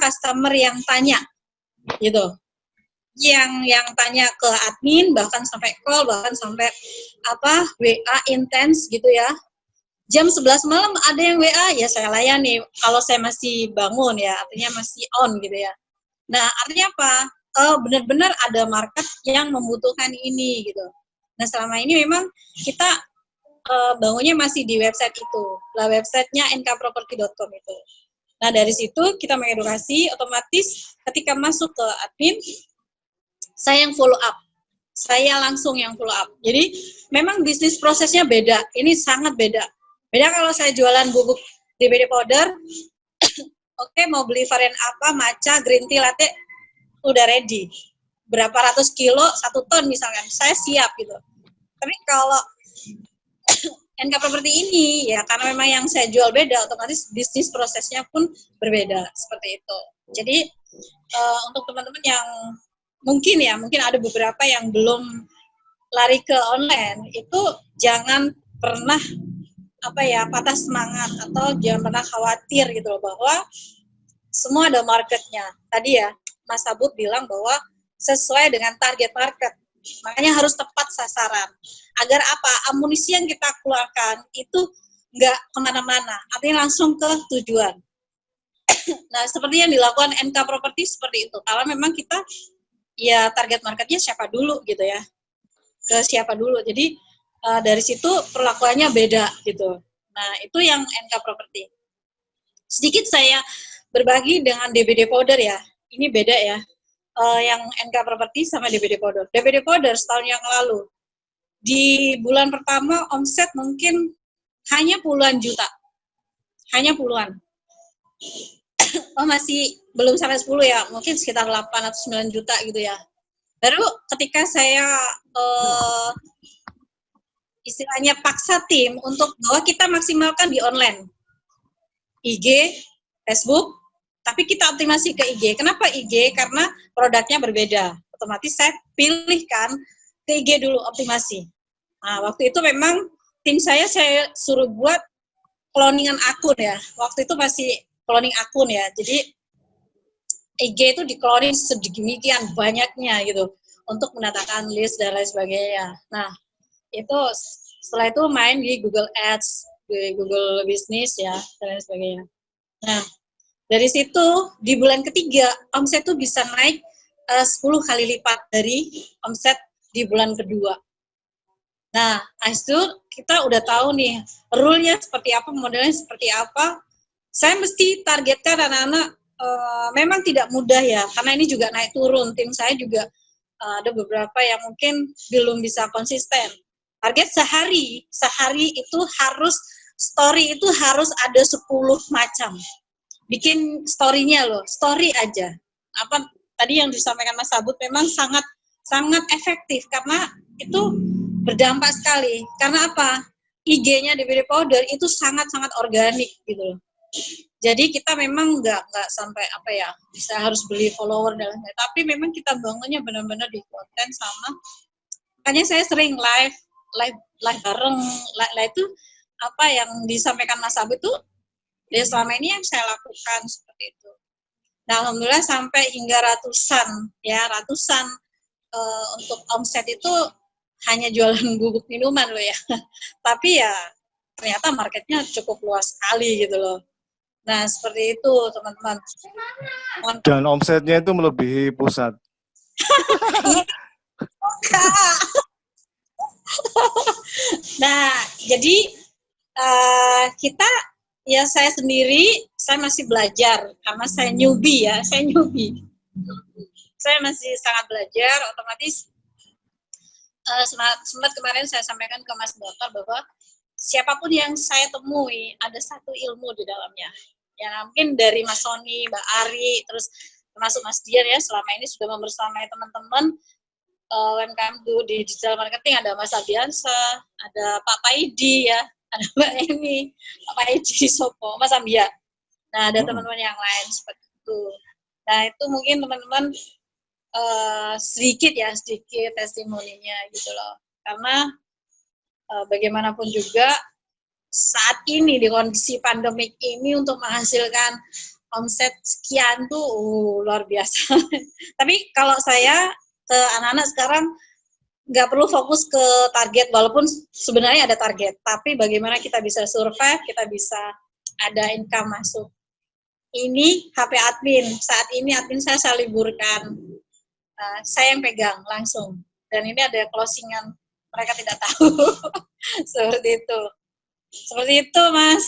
customer yang tanya gitu. Yang tanya ke admin, bahkan sampai call, bahkan sampai WA intens gitu ya. Jam 11 malam ada yang WA, ya saya layani kalau saya masih bangun ya, artinya masih on gitu ya. Nah, artinya apa? Benar-benar ada market yang membutuhkan ini gitu. Nah, selama ini memang kita bangunnya masih di website itu. Lah websitenya nkproperty.com itu. Nah, dari situ kita mengedukasi, otomatis ketika masuk ke admin, saya yang follow up. Saya langsung yang follow up. Jadi, memang bisnis prosesnya beda. Ini sangat beda. Beda kalau saya jualan bubuk DBD powder, oke, mau beli varian apa, matcha, green tea, latte, udah ready. Berapa ratus kilo, 1 ton misalkan, saya siap gitu. Tapi kalau NK Property ini, ya karena memang yang saya jual beda, otomatis bisnis prosesnya pun berbeda, seperti itu. Jadi, untuk teman-teman yang mungkin ada beberapa yang belum lari ke online, itu jangan pernah patah semangat atau jangan pernah khawatir gitu loh, bahwa semua ada marketnya. Tadi ya Mas Sabut bilang bahwa sesuai dengan target market, makanya harus tepat sasaran agar amunisi yang kita keluarkan itu nggak kemana-mana, artinya langsung ke tujuan. Nah, seperti yang dilakukan NK Property seperti itu. Kalau memang kita ya target marketnya siapa dulu gitu ya, ke siapa dulu. Jadi dari situ perlakuannya beda gitu. Nah, itu yang NK Property. Sedikit saya berbagi dengan DBD Powder ya. Ini beda ya. Yang NK Property sama DBD Powder. DBD Powder setahun yang lalu, di bulan pertama omset mungkin hanya puluhan juta. Hanya puluhan. Masih belum sampai 10 ya, mungkin sekitar 8 atau 9 juta gitu ya. Baru ketika saya istilahnya paksa tim untuk bahwa kita maksimalkan di online, IG, Facebook, tapi kita optimasi ke IG. Kenapa IG? Karena produknya berbeda. Otomatis saya pilihkan ke IG dulu optimasi. Nah, waktu itu memang tim saya suruh buat cloningan akun ya. Waktu itu masih cloning akun ya. Jadi IG itu di-cloning sedemikian banyaknya gitu untuk mendatangkan list dan lain sebagainya. Nah, itu setelah itu main di Google Ads, di Google Business ya, dan lain sebagainya. Nah, dari situ di bulan ketiga omset itu bisa naik 10 kali lipat dari omset di bulan kedua. Nah, itu kita udah tahu nih rule-nya seperti apa, modelnya seperti apa. Saya mesti targetkan anak-anak, memang tidak mudah ya, karena ini juga naik turun. Tim saya juga ada beberapa yang mungkin belum bisa konsisten. Target sehari itu harus, story itu harus ada 10 macam. Bikin story-nya loh, story aja. Tadi yang disampaikan Mas Sabut memang sangat efektif, karena itu berdampak sekali. Karena apa? IG-nya DBD Powder itu sangat-sangat organik gitu loh. Jadi kita memang nggak sampai bisa harus beli follower dan lain-lain. Tapi memang kita bangunnya benar-benar di konten sama. Makanya saya sering live bareng. Live itu apa yang disampaikan Mas Sabut itu ya selama ini yang saya lakukan seperti itu. Nah, alhamdulillah sampai hingga ratusan untuk omset itu hanya jualan bubuk minuman loh ya. Tapi ya ternyata marketnya cukup luas sekali gitu loh. Nah, seperti itu teman-teman. Dan omsetnya itu melebihi pusat. Nah, jadi kita ya saya sendiri, saya masih belajar karena saya newbie. Saya masih sangat belajar, otomatis sempat kemarin saya sampaikan ke Mas Dokter bahwa siapapun yang saya temui ada satu ilmu di dalamnya. Ya mungkin dari Mas Sony, Mbak Ari, terus termasuk Mas Dian ya selama ini sudah membersamai teman-teman UMKM di digital marketing. Ada Mas Abiansa, ada Pak Paidi ya, ada Mbak Emi, Pak Paidi Sopo, Mas Ambia. Nah ada teman-teman yang lain seperti itu. Nah itu mungkin teman-teman sedikit testimoninya gitu loh. Karena bagaimanapun juga saat ini di kondisi pandemik ini untuk menghasilkan omset sekian tuh luar biasa. Tapi kalau saya ke anak-anak sekarang nggak perlu fokus ke target, walaupun sebenarnya ada target, tapi bagaimana kita bisa survive, kita bisa ada income masuk. Ini HP admin, saat ini admin saya liburkan, saya yang pegang langsung, dan ini ada closingan, mereka tidak tahu. Seperti itu Mas.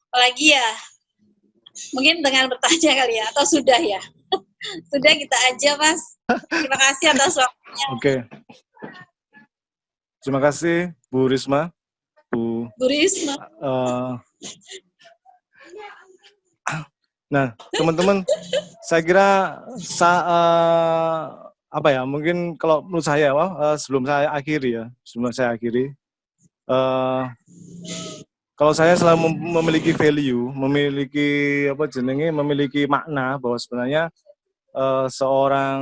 Apalagi ya, mungkin dengan bertanya kali ya, atau sudah ya? Sudah, kita aja Mas. Terima kasih atas waktunya. Oke. Terima kasih Bu Risma. Bu Risma. Nah, teman-teman, saya kira apa ya? Mungkin kalau menurut saya, sebelum saya akhiri, kalau saya selalu memiliki value, memiliki makna bahwa sebenarnya seorang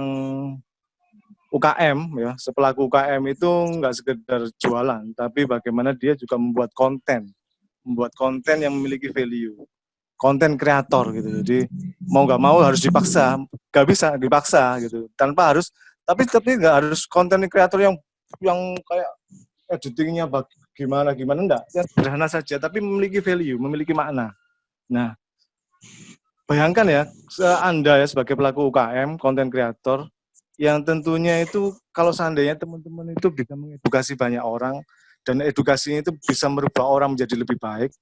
UKM ya, sepelaku UKM itu nggak sekedar jualan, tapi bagaimana dia juga membuat konten yang memiliki value. Konten kreator gitu, jadi mau nggak mau harus dipaksa, nggak bisa dipaksa gitu, tapi nggak harus konten kreator yang kayak editingnya gimana enggak, ya sederhana saja, tapi memiliki value, memiliki makna. Nah, bayangkan ya, Anda ya sebagai pelaku UKM, konten kreator, yang tentunya itu kalau seandainya teman-teman itu bisa mengedukasi banyak orang, dan edukasinya itu bisa merubah orang menjadi lebih baik,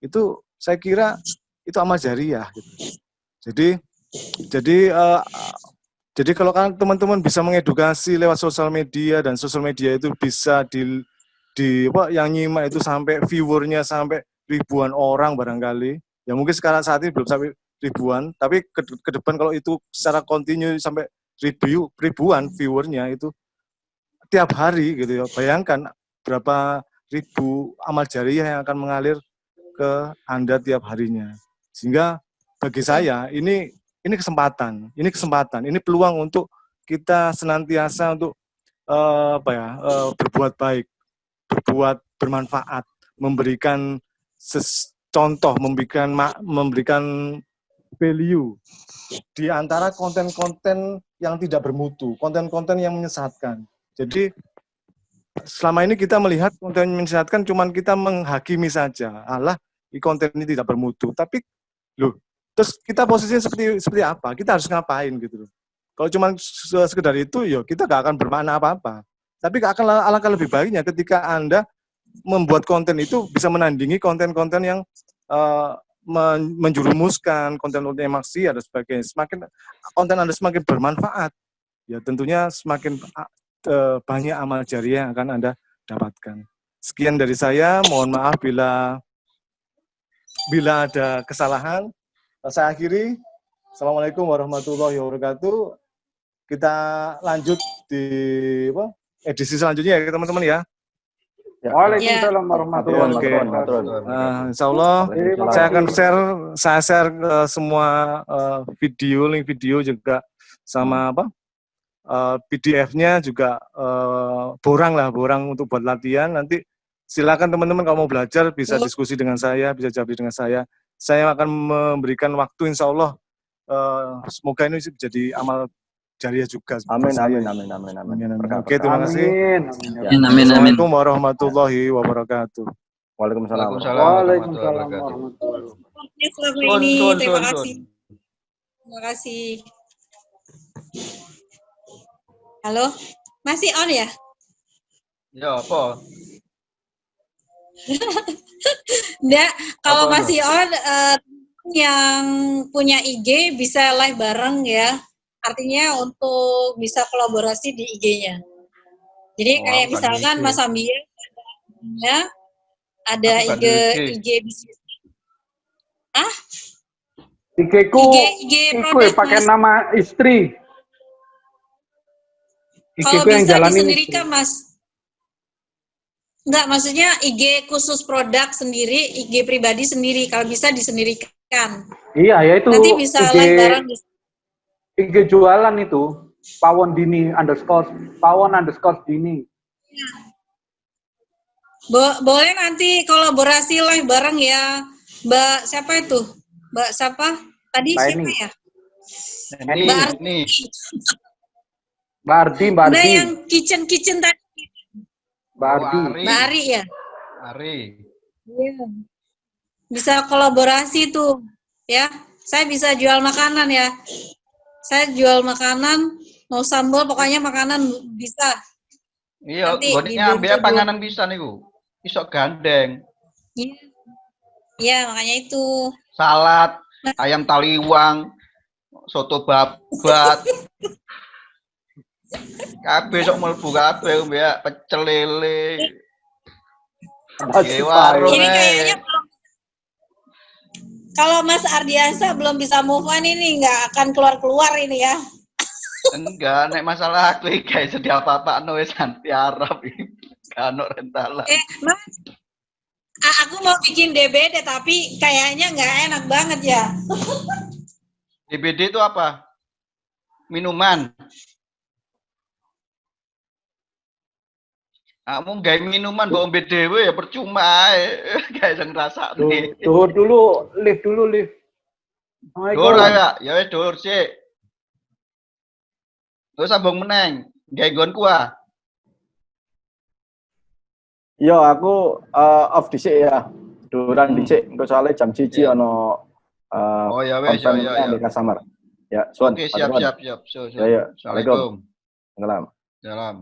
itu saya kira itu amal jariah gitu. Jadi kalau kan teman-teman bisa mengedukasi lewat sosial media, dan sosial media itu bisa yang nyimak itu sampai viewernya sampai ribuan orang barangkali. Ya mungkin saat ini belum sampai ribuan, tapi ke depan kalau itu secara kontinu sampai ribuan viewernya itu tiap hari gitu ya. Bayangkan berapa ribu amal jariah yang akan mengalir ke Anda tiap harinya. Sehingga bagi saya ini kesempatan, ini peluang untuk kita senantiasa untuk berbuat baik, berbuat bermanfaat, memberikan contoh, memberikan value di antara konten-konten yang tidak bermutu, konten-konten yang menyesatkan. Jadi selama ini kita melihat konten yang menyesatkan cuman kita menghakimi saja, konten ini tidak bermutu, tapi terus kita posisinya seperti apa? Kita harus ngapain gitu loh. Kalau cuma sekedar itu, ya kita gak akan bermakna apa-apa. Tapi akan alangkah lebih baiknya ketika Anda membuat konten itu bisa menandingi konten-konten yang menjurumuskan, konten-konten yang maksiat dan sebagainya. Semakin konten Anda semakin bermanfaat, ya tentunya semakin banyak amal jariah yang akan Anda dapatkan. Sekian dari saya, mohon maaf bila ada kesalahan. Saya akhiri. Assalamualaikum warahmatullahi wabarakatuh. Kita lanjut di edisi selanjutnya ya teman-teman ya. Waalaikumsalam warahmatullahi wabarakatuh. Insya Allah saya akan share semua link video juga sama PDF-nya juga borang untuk buat latihan. Nanti silakan teman-teman kalau mau belajar bisa diskusi dengan saya, bisa jawab dengan saya. Saya akan memberikan waktu, insya Allah. Semoga ini jadi amal jariah juga. Amin. Oke, terima kasih. Amin. Assalamualaikum warahmatullahi wabarakatuh. Waalaikumsalam. Waalaikumsalam warahmatullahi wabarakatuh. Terima kasih. Terima kasih. Halo, masih on ya? Ya, apa? Enggak, kalau masih on, yang punya IG bisa live bareng ya. Artinya untuk bisa kolaborasi di IG-nya. Jadi kayak misalkan Mas Ambia ada IG bisnis. Ah? IG ku IG iku ya produk, pakai Mas. nama istri. IG Kalau ku yang bisa jalanin disendirikan, istri. Mas. Enggak, maksudnya IG khusus produk sendiri, IG pribadi sendiri. Kalau bisa disendirikan. Iya, ya itu Nanti bisa IG live bareng. IG jualan itu. Pawon Dini. Boleh nanti kolaborasi live bareng ya. Mbak siapa itu? Mbak siapa? Tadi Mbak siapa Eni. ya? Ini, Mbak ini. Mbak Ardi. Nah, yang kitchen tadi. Mbak Ardi. Mbak Ari ya? Ari. Iya. Bisa kolaborasi tuh, ya. Saya bisa jual makanan ya. Saya jual makanan, mau sambal, pokoknya makanan bisa. Iya, Nanti gue dibantu nyambi panganan bisa nih gue. Isok gandeng. Iya. Iya, makanya itu. Salad, ayam taliwang, soto babat. Kabeh sok mlebu kabeh mbak, pecel lele. Warung Ini kayaknya kalau Mas Ardiansa belum bisa move on ini nggak akan keluar ini ya. Enggak, nek masalah aku guys sedia apa-apa wis anti Arab iki. Kano rentalan. Mas, aku mau bikin DBD tapi kayaknya nggak enak banget ya. DBD itu apa? Minuman. Kamu gak minuman bawa ombe dhewe ya percuma gak iso ngrasakne. Dur dulu, lift. Dur ya wis dur sik. Terus sambung meneng, gawe nggonku ah. Yo aku off dhisik ya. Duran dhisik engko soalnya jam 1 ono Oh ya wes ya. di customer. Ya, suwun. Oke, siap. Ya, ya. Assalamualaikum. Salam. Salam.